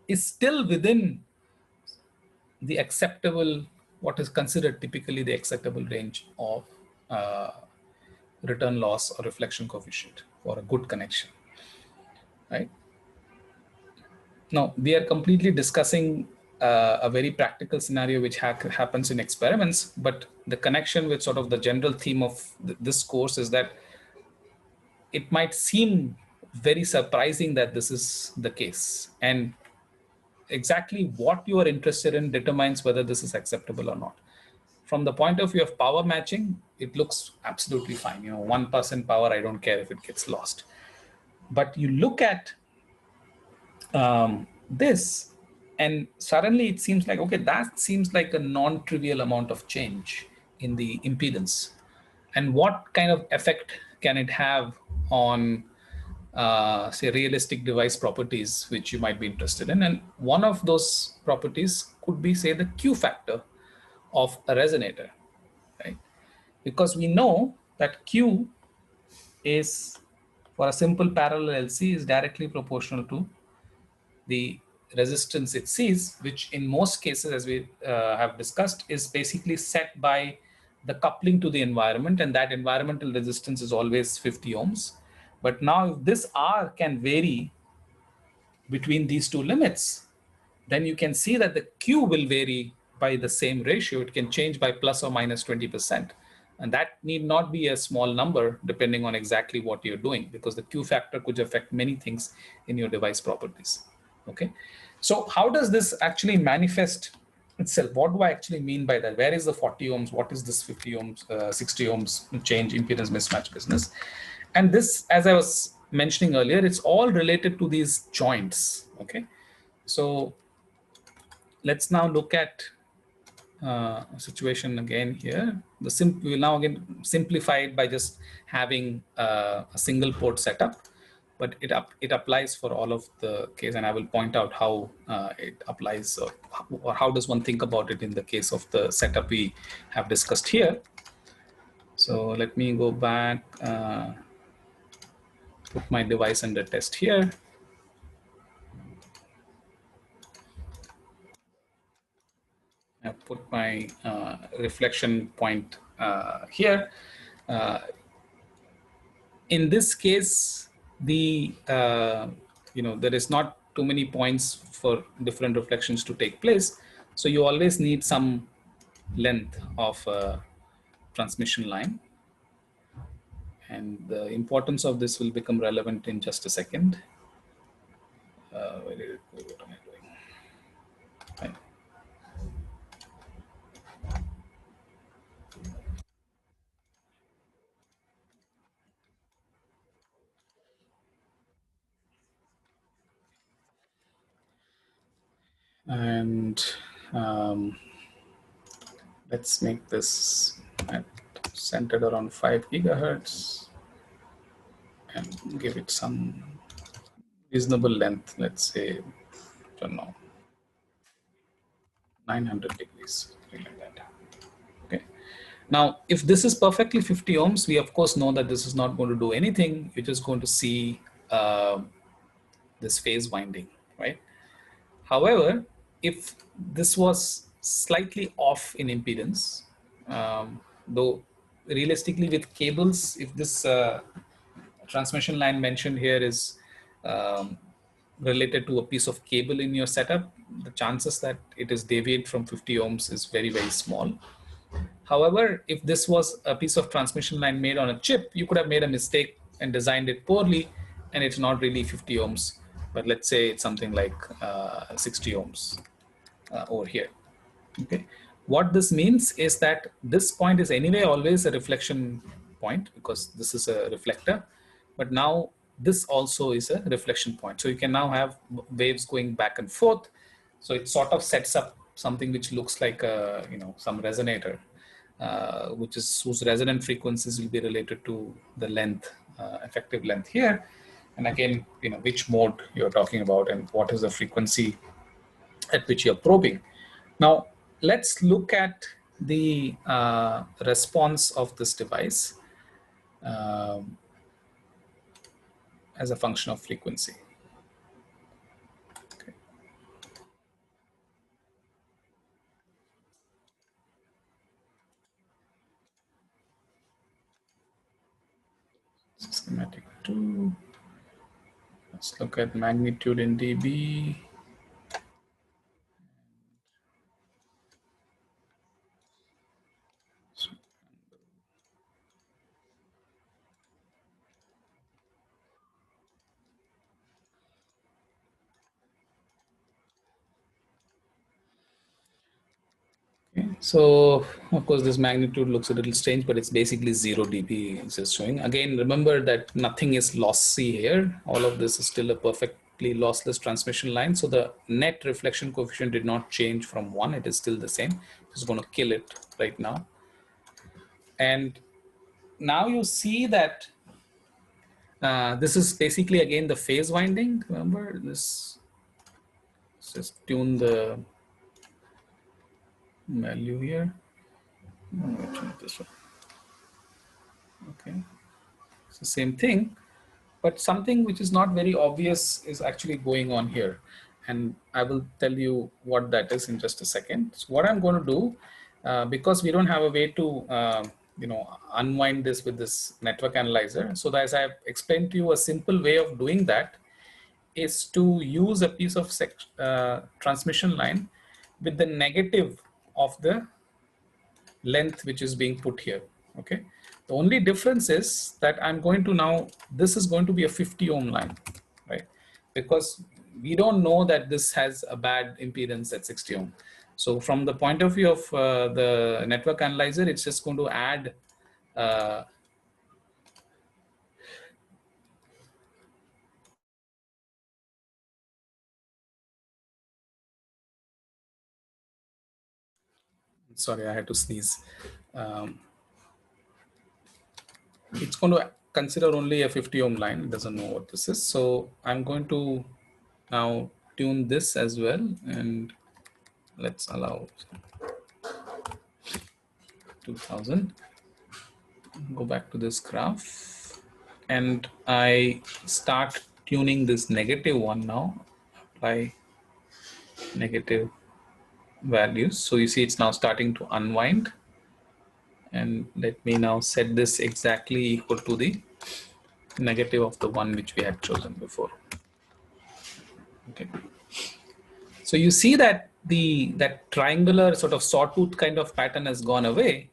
is still within the acceptable, what is considered typically the acceptable range of return loss or reflection coefficient for a good connection, right? Now, we are completely discussing a very practical scenario which happens in experiments, but the connection with sort of the general theme of this course is that it might seem very surprising that this is the case. And exactly what you are interested in determines whether this is acceptable or not. From the point of view of power matching, it looks absolutely fine. 1% power, I don't care if it gets lost. But you look at this, and suddenly it seems like, okay, that seems like a non-trivial amount of change in the impedance. And what kind of effect can it have on, say, realistic device properties, which you might be interested in? And one of those properties could be, say, the Q factor of a resonator, right? Because we know that Q is, for a simple parallel LC, is directly proportional to the resistance it sees, which in most cases, as we have discussed, is basically set by the coupling to the environment, and that environmental resistance is always 50 ohms. But now if this R can vary between these two limits, then you can see that the Q will vary by the same ratio. It can change by plus or minus 20%. And that need not be a small number depending on exactly what you're doing, because the Q factor could affect many things in your device properties. Okay, so how does this actually manifest itself? What do I actually mean by that? Where is the 40 ohms? What is this 50 ohms, 60 ohms change impedance mismatch business? And this, as I was mentioning earlier, it's all related to these joints. Okay, so let's now look at a situation again here. We will now again simplify it by just having a single port setup, but it applies for all of the case, and I will point out how it applies, or how does one think about it in the case of the setup we have discussed here. So let me go back, put my device under test here. I put my reflection point here. In this case, the there is not too many points for different reflections to take place, so you always need some length of transmission line, and the importance of this will become relevant in just a second. Where did it go? What am I doing? Fine. And let's make this centered around 5 gigahertz and give it some reasonable length. Let's say, I don't know, 900 degrees, something like that. Okay. Now, if this is perfectly 50 ohms, we of course know that this is not going to do anything. You're just going to see this phase winding, right? However, if this was slightly off in impedance, though realistically with cables, if this transmission line mentioned here is related to a piece of cable in your setup, the chances that it is deviate from 50 ohms is very, very small. However, if this was a piece of transmission line made on a chip, you could have made a mistake and designed it poorly, and it's not really 50 ohms, but let's say it's something like 60 ohms over here. Okay. What this means is that this point is anyway always a reflection point because this is a reflector, but now this also is a reflection point. So you can now have waves going back and forth. So it sort of sets up something which looks like a, some resonator, whose resonant frequencies will be related to the length, effective length here. And again, which mode you're talking about and what is the frequency at which you're probing. Now, let's look at the response of this device as a function of frequency. Okay. Schematic 2. Let's look at magnitude in dB. Okay. So of course this magnitude looks a little strange, but it's basically 0 dB it's just showing. Again, remember that nothing is lossy here. All of this is still a perfectly lossless transmission line. So the net reflection coefficient did not change from 1. It is still the same. It's going to kill it right now. And now you see that this is basically again the phase winding. Remember this, let's just tune the value here. This one. Okay, it's the same thing, but something which is not very obvious is actually going on here, and I will tell you what that is in just a second. So what I'm going to do, because we don't have a way to unwind this with this network analyzer, so that as I've explained to you, a simple way of doing that is to use a piece of transmission line with the negative of the length which is being put here. Okay, the only difference is that I'm going to now, this is going to be a 50 ohm line, right? Because we don't know that this has a bad impedance at 60 ohm. So from the point of view of the network analyzer, it's just going to add sorry, I had to sneeze. It's going to consider only a 50 ohm line. It doesn't know what this is. So I'm going to now tune this as well, and let's allow 2000. Go back to this graph, and I start tuning this negative one now. Apply negative values. So you see it's now starting to unwind. And let me now set this exactly equal to the negative of the one which we had chosen before. Okay. So you see that that triangular sort of sawtooth kind of pattern has gone away,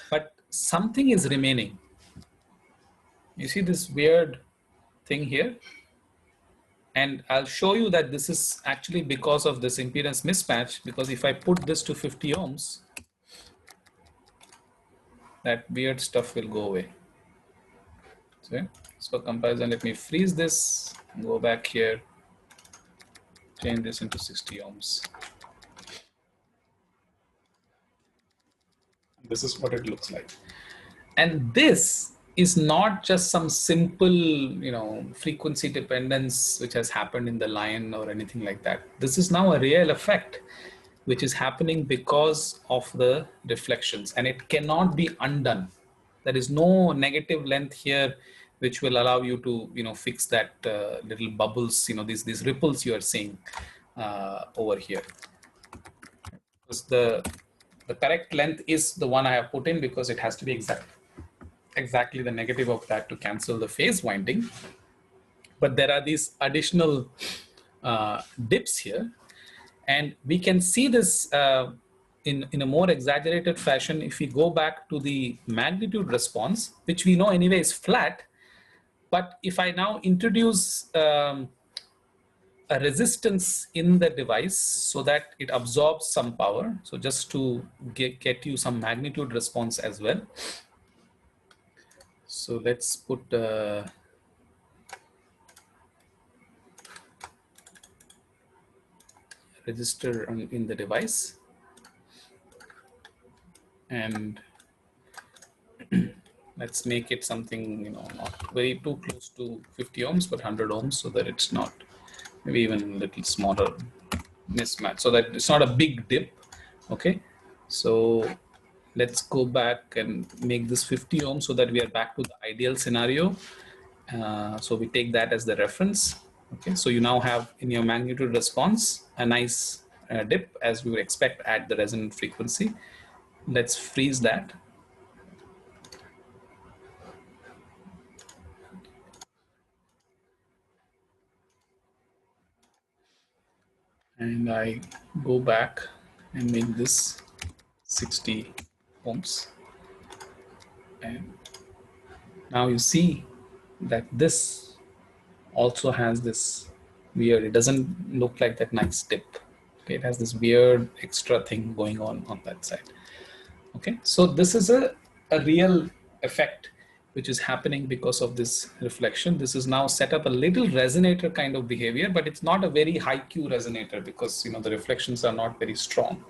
but something is remaining. You see this weird thing here? And I'll show you that this is actually because of this impedance mismatch, because if I put this to 50 ohms, that weird stuff will go away. So for comparison, let me freeze this, go back here, change this into 60 ohms. This is what it looks like. And this is not just some simple, frequency dependence which has happened in the line or anything like that. This is now a real effect which is happening because of the deflections, and it cannot be undone. There is no negative length here which will allow you to fix that little bubbles, these ripples you are seeing over here. Because the correct length is the one I have put in, because it has to be exactly the negative of that to cancel the phase winding. But there are these additional dips here, and we can see this in a more exaggerated fashion, if we go back to the magnitude response, which we know anyway is flat, but if I now introduce a resistance in the device so that it absorbs some power, so just to get you some magnitude response as well. So let's put resistor in the device, and let's make it something, you know, not very too close to 50 ohms, but 100 ohms, so that it's not, maybe even a little smaller mismatch, so that it's not a big dip. Okay, so let's go back and make this 50 ohms so that we are back to the ideal scenario. So we take that as the reference. Okay, so you now have in your magnitude response a nice dip as we would expect at the resonant frequency. Let's freeze that. And I go back and make this 60 ohms. And now you see that this also has this weird, it doesn't look like that nice dip. Okay, it has this weird extra thing going on that side. Okay, so this is a real effect which is happening because of this reflection. This is now set up a little resonator kind of behavior, but it's not a very high Q resonator because, you know, the reflections are not very strong.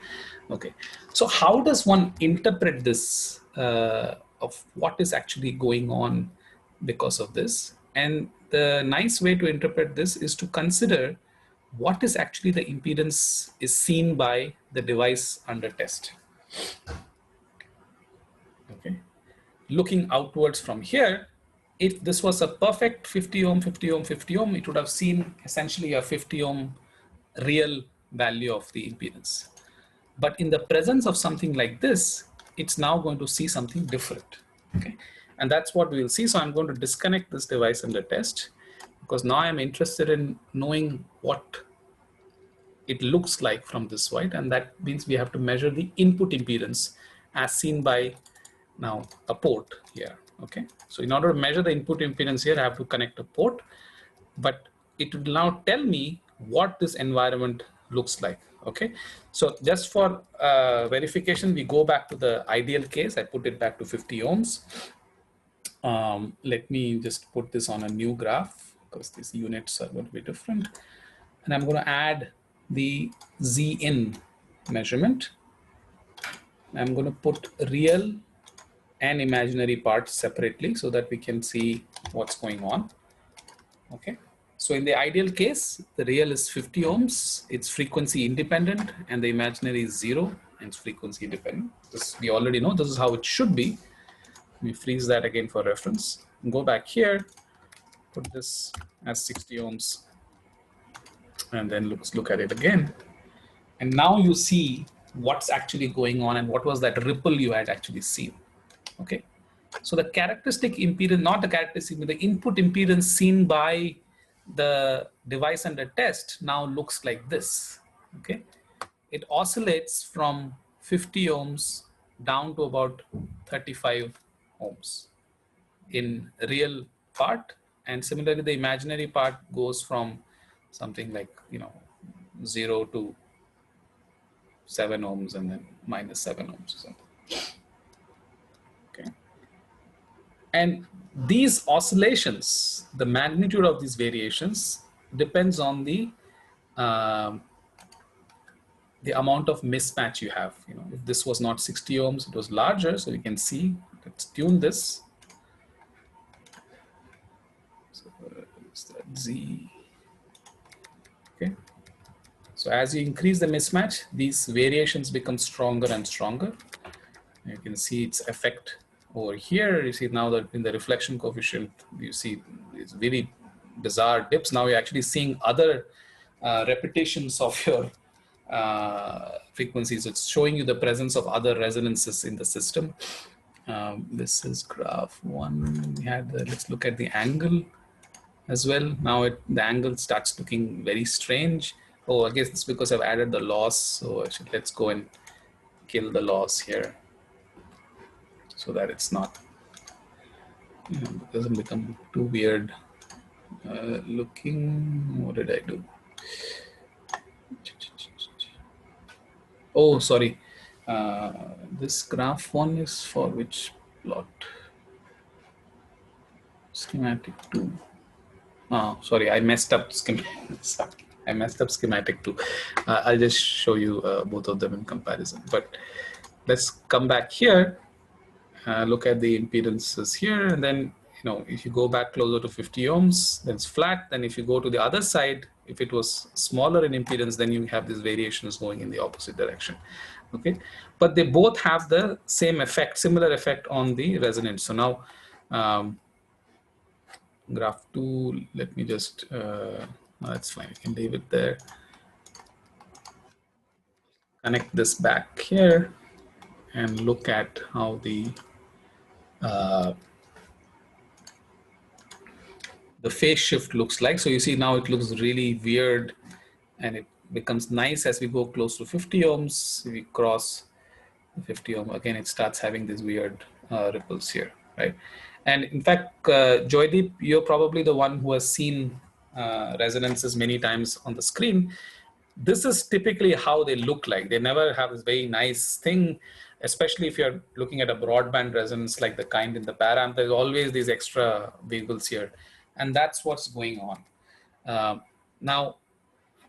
Okay, so how does one interpret this of what is actually going on because of this? And the nice way to interpret this is to consider what is actually the impedance is seen by the device under test. Okay, looking outwards from here, if this was a perfect 50 ohm, 50 ohm, 50 ohm, it would have seen essentially a 50 ohm real value of the impedance. But in the presence of something like this, it's now going to see something different. Okay, and that's what we'll see. So I'm going to disconnect this device under test because now I'm interested in knowing what it looks like from this side, and that means we have to measure the input impedance as seen by now a port here. Okay, so in order to measure the input impedance here, I have to connect a port, but it will now tell me what this environment looks like. Okay, so just for verification, we go back to the ideal case. I put it back to 50 ohms. Let me just put this on a new graph because these units are going to be different, and I'm going to add the Z in measurement. I'm going to put real and imaginary parts separately so that we can see what's going on. Okay, so in the ideal case, the real is 50 ohms, it's frequency independent, and the imaginary is 0 and it's frequency independent. This we already know, this is how it should be. Let me freeze that again for reference. Go back here, put this as 60 ohms, and then let's look at it again. And now you see what's actually going on and what was that ripple you had actually seen. Okay, so the characteristic impedance, not the characteristic, but the input impedance seen by the device under test now looks like this. Okay, it oscillates from 50 ohms down to about 35 ohms in real part, and similarly the imaginary part goes from something like, you know, 0 to 7 ohms and then minus 7 ohms or something. Okay, and these oscillations, the magnitude of these variations depends on the amount of mismatch you have. You know, if this was not 60 ohms, it was larger, so you can see. Let's tune this. So is that Z? Okay. So as you increase the mismatch, these variations become stronger and stronger. You can see its effect over here. You see now that in the reflection coefficient, you see these very bizarre dips. Now you're actually seeing other repetitions of your frequencies. It's showing you the presence of other resonances in the system. This is graph 1. We had let's look at the angle as well. Now the angle starts looking very strange. Oh, I guess it's because I've added the loss. So actually, let's go and kill the loss here so that it's not, it doesn't become too weird looking. What did I do? Oh, sorry. This graph one is for which plot? Schematic 2. Oh, sorry, I messed up schematic 2. I'll just show you both of them in comparison. But let's come back here, look at the impedances here, and then if you go back closer to 50 ohms, then it's flat. Then if you go to the other side, if it was smaller in impedance, then you have these variations going in the opposite direction. Okay, but they both have the same effect, similar effect on the resonance. So now graph 2, let me just, that's fine, you can leave it there. Connect this back here and look at how the phase shift looks like. So you see now it looks really weird and it becomes nice as we go close to 50 ohms. We cross the 50 ohm, again it starts having these weird ripples here, right? And in fact, Joydeep, you're probably the one who has seen resonances many times on the screen. This is typically how they look like. They never have this very nice thing, especially if you're looking at a broadband resonance like the kind in the paramp. There's always these extra wiggles here, and that's what's going on. Now,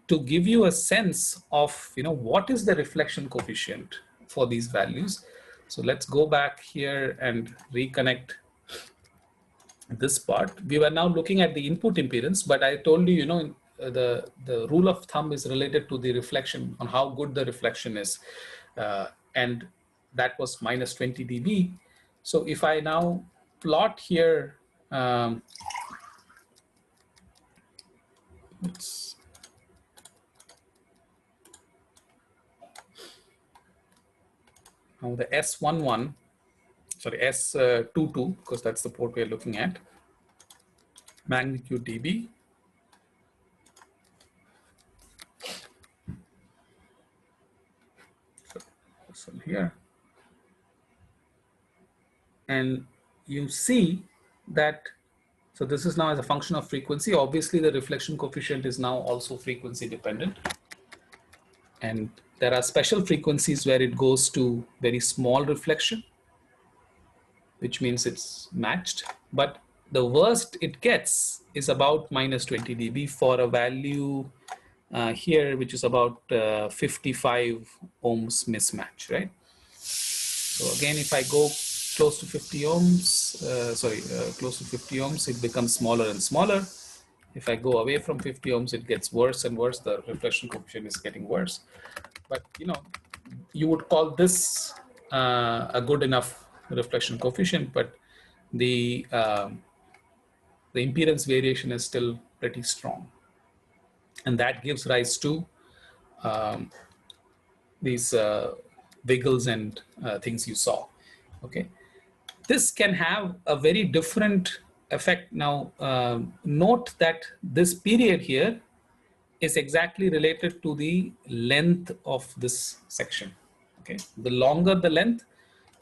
to give you a sense of what is the reflection coefficient for these values, so let's go back here and reconnect this part. We were now looking at the input impedance, but I told you, the rule of thumb is related to the reflection, on how good the reflection is, and that was minus 20 dB. So if I now plot here, it's now the S11, sorry, S22, because that's the port we're looking at, magnitude dB. So this one here. And you see that, so this is now as a function of frequency. Obviously, the reflection coefficient is now also frequency dependent. And there are special frequencies where it goes to very small reflection, which means it's matched. But the worst it gets is about minus 20 dB for a value here, which is about 55 ohms mismatch, right? So again, if I go close to 50 ohms, close to 50 ohms, it becomes smaller and smaller. If I go away from 50 ohms, it gets worse and worse. The reflection coefficient is getting worse. But you would call this a good enough reflection coefficient, but the impedance variation is still pretty strong, and that gives rise to these wiggles and things you saw. Okay, this can have a very different effect. Now, note that this period here is exactly related to the length of this section. Okay, the longer the length,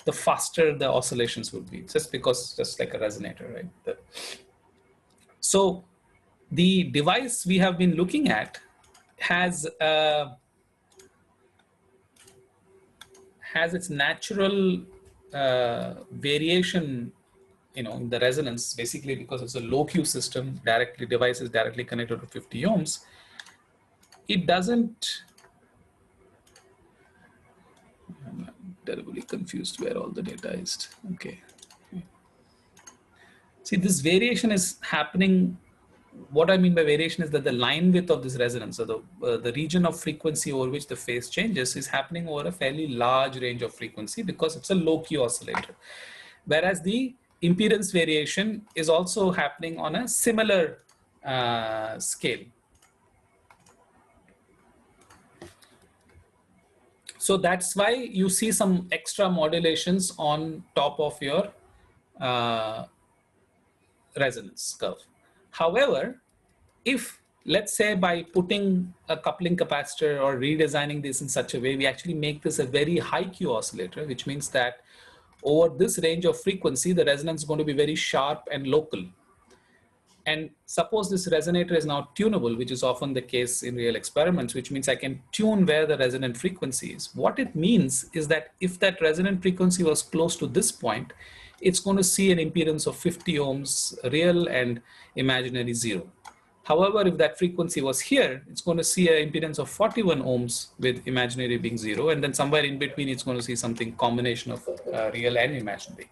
the faster the oscillations would be, just like a resonator, right? So the device we have been looking at has its natural variation, in the resonance, basically because it's a low Q system, device is directly connected to 50 ohms. It doesn't, I'm terribly confused where all the data is. Okay. See, this variation is happening. What I mean by variation is that the line width of this resonance, so the region of frequency over which the phase changes, is happening over a fairly large range of frequency because it's a low Q oscillator. Whereas the impedance variation is also happening on a similar scale. So that's why you see some extra modulations on top of your resonance curve. However, if let's say by putting a coupling capacitor or redesigning this in such a way, we actually make this a very high Q oscillator, which means that over this range of frequency, the resonance is going to be very sharp and local. And suppose this resonator is now tunable, which is often the case in real experiments, which means I can tune where the resonant frequency is. What it means is that if that resonant frequency was close to this point, it's going to see an impedance of 50 ohms real and imaginary 0. However, if that frequency was here, it's going to see an impedance of 41 ohms with imaginary being 0. And then somewhere in between, it's going to see something combination of real and imaginary.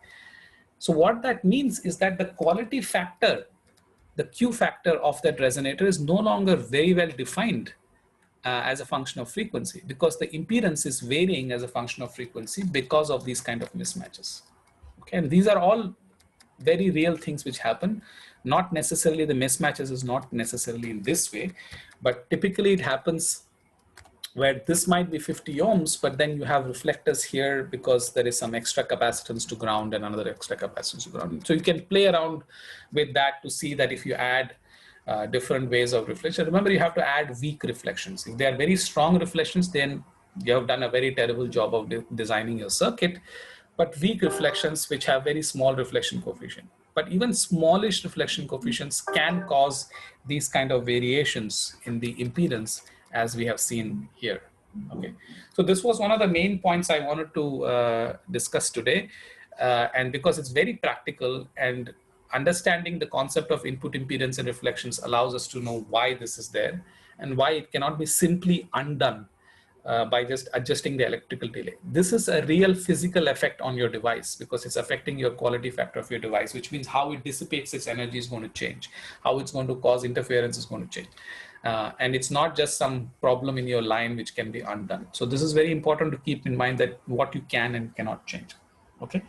So what that means is that the quality factor, the Q factor of that resonator is no longer very well defined as a function of frequency, because the impedance is varying as a function of frequency because of these kind of mismatches. Okay, and these are all very real things which happen. Not necessarily the mismatches is not necessarily in this way, but typically it happens where this might be 50 ohms, but then you have reflectors here because there is some extra capacitance to ground and another extra capacitance to ground. So you can play around with that to see that if you add different ways of reflection. Remember, you have to add weak reflections. If they are very strong reflections, then you have done a very terrible job of designing your circuit. But weak reflections, which have very small reflection coefficient. But even smallish reflection coefficients can cause these kind of variations in the impedance, as we have seen here. Okay, so this was one of the main points I wanted to discuss today. And because it's very practical, and understanding the concept of input impedance and reflections allows us to know why this is there and why it cannot be simply undone by just adjusting the electrical delay. This is a real physical effect on your device because it's affecting your quality factor of your device, which means how it dissipates its energy is going to change, how it's going to cause interference is going to change. And it's not just some problem in your line which can be undone. So this is very important to keep in mind, that what you can and cannot change. Okay,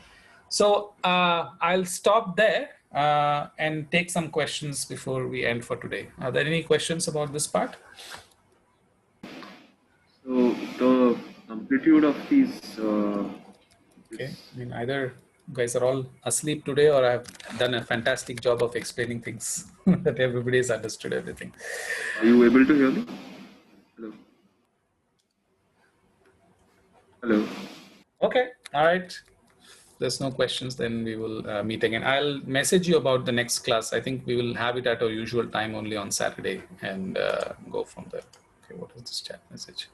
so I'll stop there and take some questions before we end for today. Are there any questions about this part? So the amplitude of these. Okay, I mean, either you guys are all asleep today, or I've done a fantastic job of explaining things that everybody's understood everything. Are you able to hear me? Hello. Hello. Okay, all right. There's no questions, then we will meet again. I'll message you about the next class. I think we will have it at our usual time only on Saturday and go from there. Okay, what is this chat message?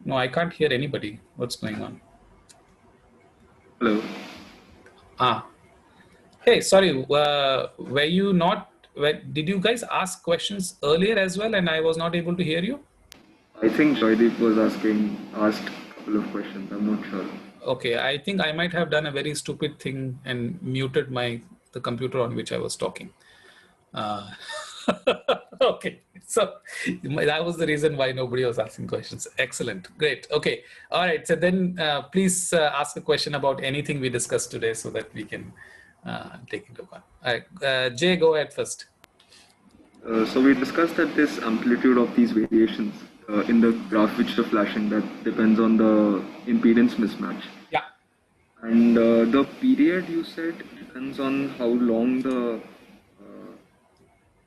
No, I can't hear anybody. What's going on? Hello. Hey, sorry, were you not, did you guys ask questions earlier as well and I was not able to hear you? I think Joydeep was asked a couple of questions. I'm not sure. Okay, I think I might have done a very stupid thing and muted the computer on which I was talking. Okay, so that was the reason why nobody was asking questions. Excellent, great. Okay, all right. So then please ask a question about anything we discussed today so that we can take into account. All right, Jay, go ahead first. So we discussed that this amplitude of these variations in the graph which you're flashing, that depends on the impedance mismatch. Yeah. And the period you said depends on how long the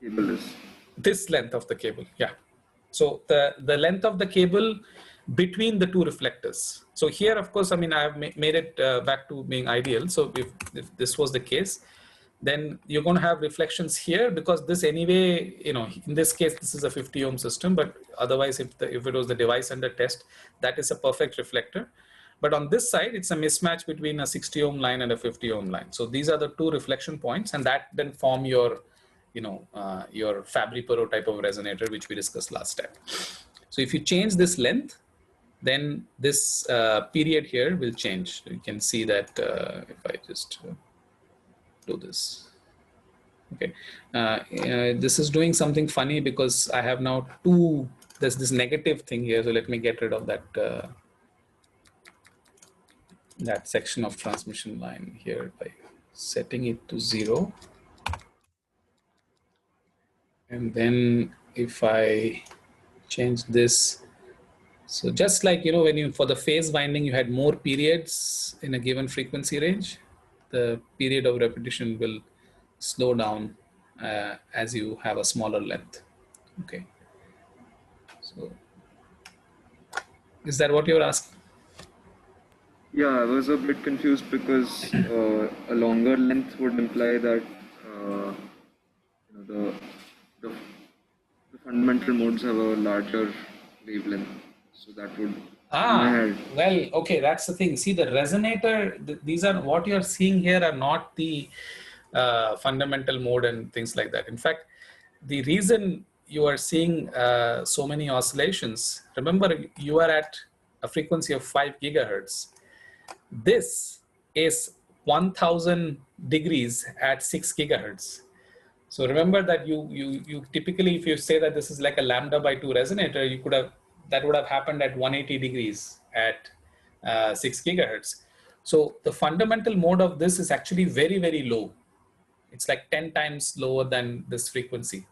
cable is. This length of the cable, yeah. So the length of the cable between the two reflectors. So here, of course, I mean, I have made it back to being ideal. So if this was the case, then you're going to have reflections here, because this anyway, you know, in this case, this is a 50 ohm system, but otherwise if it was the device under test, that is a perfect reflector. But on this side, it's a mismatch between a 60 ohm line and a 50 ohm line. So these are the two reflection points, and that then form your, you know, your Fabry-Perot type of resonator, which we discussed last time. So if you change this length, then this period here will change. You can see that if I just do this. Okay, this is doing something funny because I have now there's this negative thing here. So let me get rid of that that section of transmission line here by setting it to 0. And then if I change this, so just like, you know, when you, for the phase winding, you had more periods in a given frequency range, the period of repetition will slow down as you have a smaller length. Okay. So is that what you're asking? Yeah, I was a bit confused because a longer length would imply that you know, the the fundamental modes have a larger wavelength. So that would, in my head, Well, okay, that's the thing. See, the resonator, these are what you're seeing here are not the fundamental mode and things like that. In fact, the reason you are seeing so many oscillations, remember you are at a frequency of 5 gigahertz. This is 1000 degrees at 6 gigahertz. So remember that you typically, if you say that this is like a lambda by 2 resonator, you could have, that would have happened at 180 degrees at 6 gigahertz. So the fundamental mode of this is actually very, very low. It's like 10 times lower than this frequency.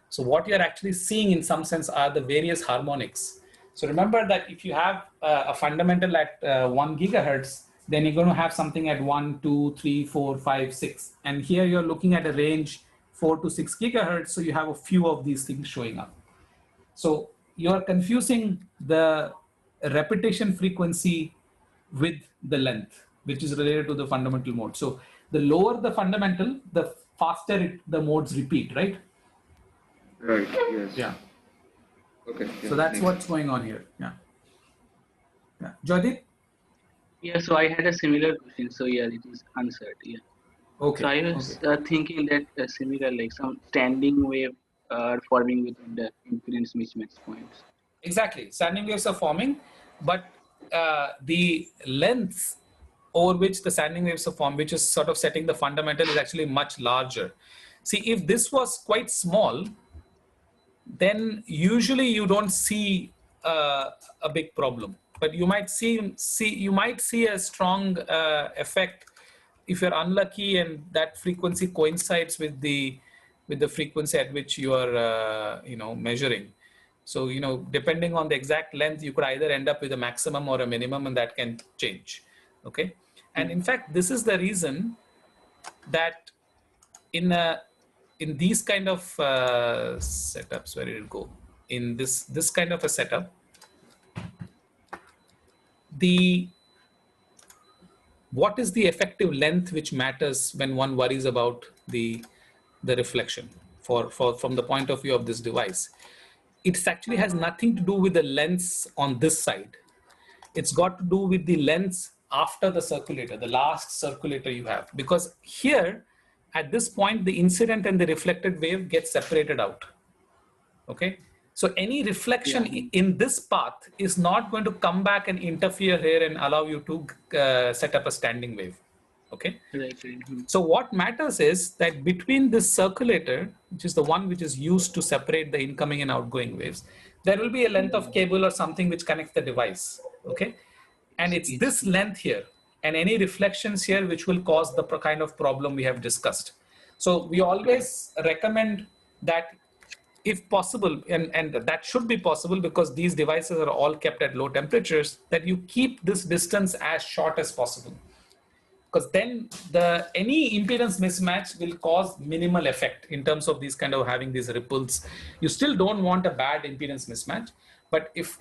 So what you're actually seeing in some sense are the various harmonics. So remember that if you have a fundamental at 1 gigahertz, then you're going to have something at 1, 2, 3, 4, 5, 6. And here you're looking at a range 4 to 6 gigahertz. So you have a few of these things showing up. So you're confusing the repetition frequency with the length, which is related to the fundamental mode. So the lower the fundamental, the faster the modes repeat, right? right? Yes. Yeah. Okay. Yeah, So that's thanks. what's going on here. Yeah. Yeah. Jodit? Yeah, so I had a similar question. So yeah, it is answered. Yeah. Okay. So I was Okay. thinking that similar, like some standing wave are forming within the impedance mismatch points. Exactly. Standing waves are forming, but the length over which the standing waves are formed, which is sort of setting the fundamental, is actually much larger. See, if this was quite small, then usually you don't see a big problem. But you might see a strong effect if you're unlucky and that frequency coincides with the frequency at which you are measuring. So depending on the exact length, you could either end up with a maximum or a minimum, and that can change. Okay, and in fact, this is the reason that in these kind of setups, where did it go? In this kind of a setup, what is the effective length which matters when one worries about the reflection from the point of view of this device? It actually has nothing to do with the lens on this side. It's got to do with the lens after the circulator, the last circulator you have, because here at this point the incident and the reflected wave get separated out. Okay, so any reflection in this path is not going to come back and interfere here and allow you to set up a standing wave. Okay, Right. so what matters is that between this circulator, which is the one which is used to separate the incoming and outgoing waves, there will be a length of cable or something which connects the device. Okay, and it's this length here and any reflections here which will cause the kind of problem we have discussed. So we always recommend that, if possible, and that should be possible because these devices are all kept at low temperatures, that you keep this distance as short as possible, because then any impedance mismatch will cause minimal effect in terms of these kind of having these ripples. You still don't want a bad impedance mismatch, but if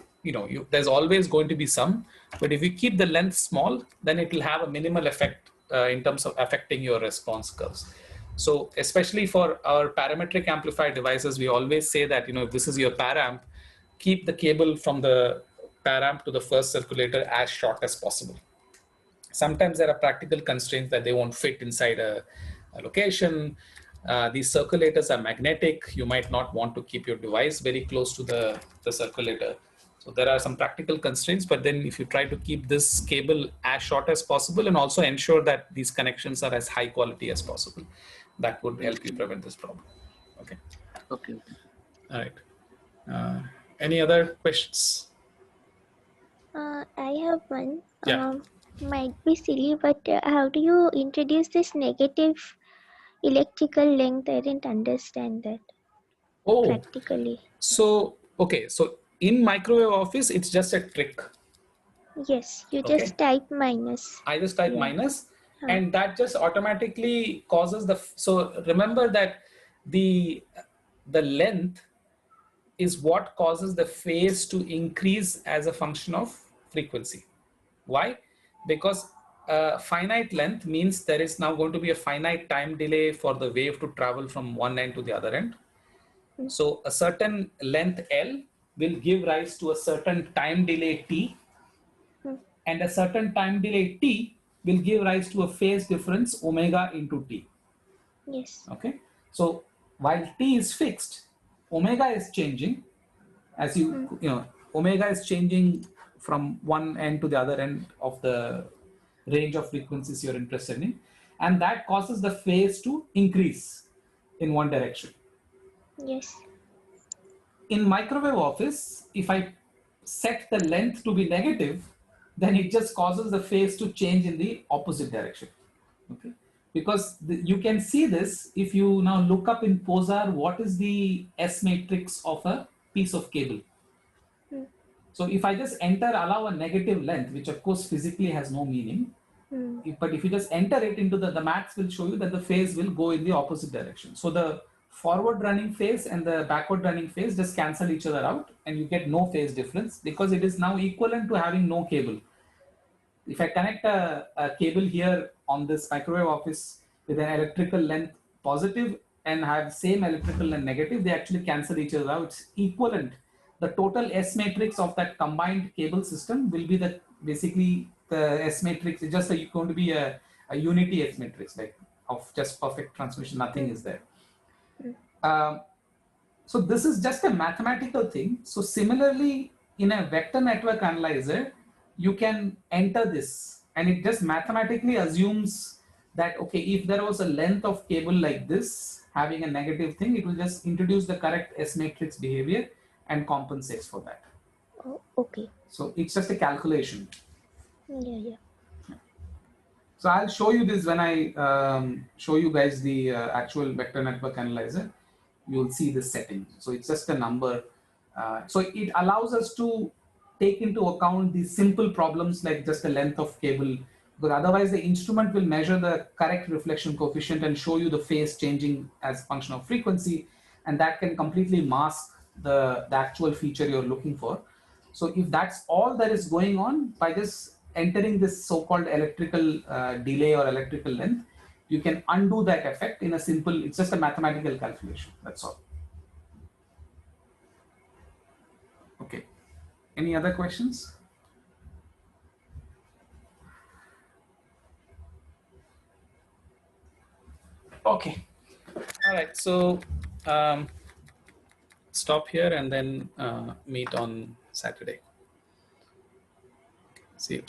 there's always going to be some, but if you keep the length small, then it will have a minimal effect in terms of affecting your response curves. So especially for our parametric amplifier devices, we always say that if this is your paramp, keep the cable from the paramp to the first circulator as short as possible. Sometimes there are practical constraints that they won't fit inside a location. These circulators are magnetic. You might not want to keep your device very close to the circulator. So there are some practical constraints, but then if you try to keep this cable as short as possible and also ensure that these connections are as high quality as possible, that would help you prevent this problem. Okay. Okay. All right. Any other questions? I have one. Yeah. Might be silly, but how do you introduce this negative electrical length? I didn't understand that practically. So, okay. So in microwave office, it's just a trick. Yes, you Okay. just type minus. I just type minus, and that just automatically causes so remember that the length is what causes the phase to increase as a function of frequency. Why? Because finite length means there is now going to be a finite time delay for the wave to travel from one end to the other end. So a certain length L will give rise to a certain time delay T, and a certain time delay T will give rise to a phase difference omega into T. Yes. Okay. So while T is fixed, omega is changing as you know, omega is changing from one end to the other end of the range of frequencies you're interested in, and that causes the phase to increase in one direction. Yes. In microwave office, if I set the length to be negative, then it just causes the phase to change in the opposite direction. Okay, because you can see this if you now look up in POSAR what is the S matrix of a piece of cable. So if I just enter allow a negative length, which of course physically has no meaning, but if you just enter it into the maths will show you that the phase will go in the opposite direction. So the forward running phase and the backward running phase just cancel each other out and you get no phase difference because it is now equivalent to having no cable. If I connect a cable here on this microwave office with an electrical length positive and have same electrical length negative, they actually cancel each other out. It's equivalent. The total S matrix of that combined cable system will be basically the S matrix is just going to be a unity S matrix, like of just perfect transmission, nothing is there. So this is just a mathematical thing. So similarly, in a vector network analyzer, you can enter this and it just mathematically assumes that, okay, if there was a length of cable like this having a negative thing, it will just introduce the correct S matrix behavior and compensates for that. Oh, okay. So it's just a calculation. Yeah. So I'll show you this when I show you guys the actual vector network analyzer. You'll see this setting. So it's just a number. So it allows us to take into account these simple problems like just the length of cable, because otherwise the instrument will measure the correct reflection coefficient and show you the phase changing as a function of frequency, and that can completely mask the actual feature you're looking for. So if that's all that is going on, by just entering this so-called electrical delay or electrical length, you can undo that effect in a simple, it's just a mathematical calculation, that's all. Okay, any other questions? Okay, all right, so stop here and then meet on Saturday. See you.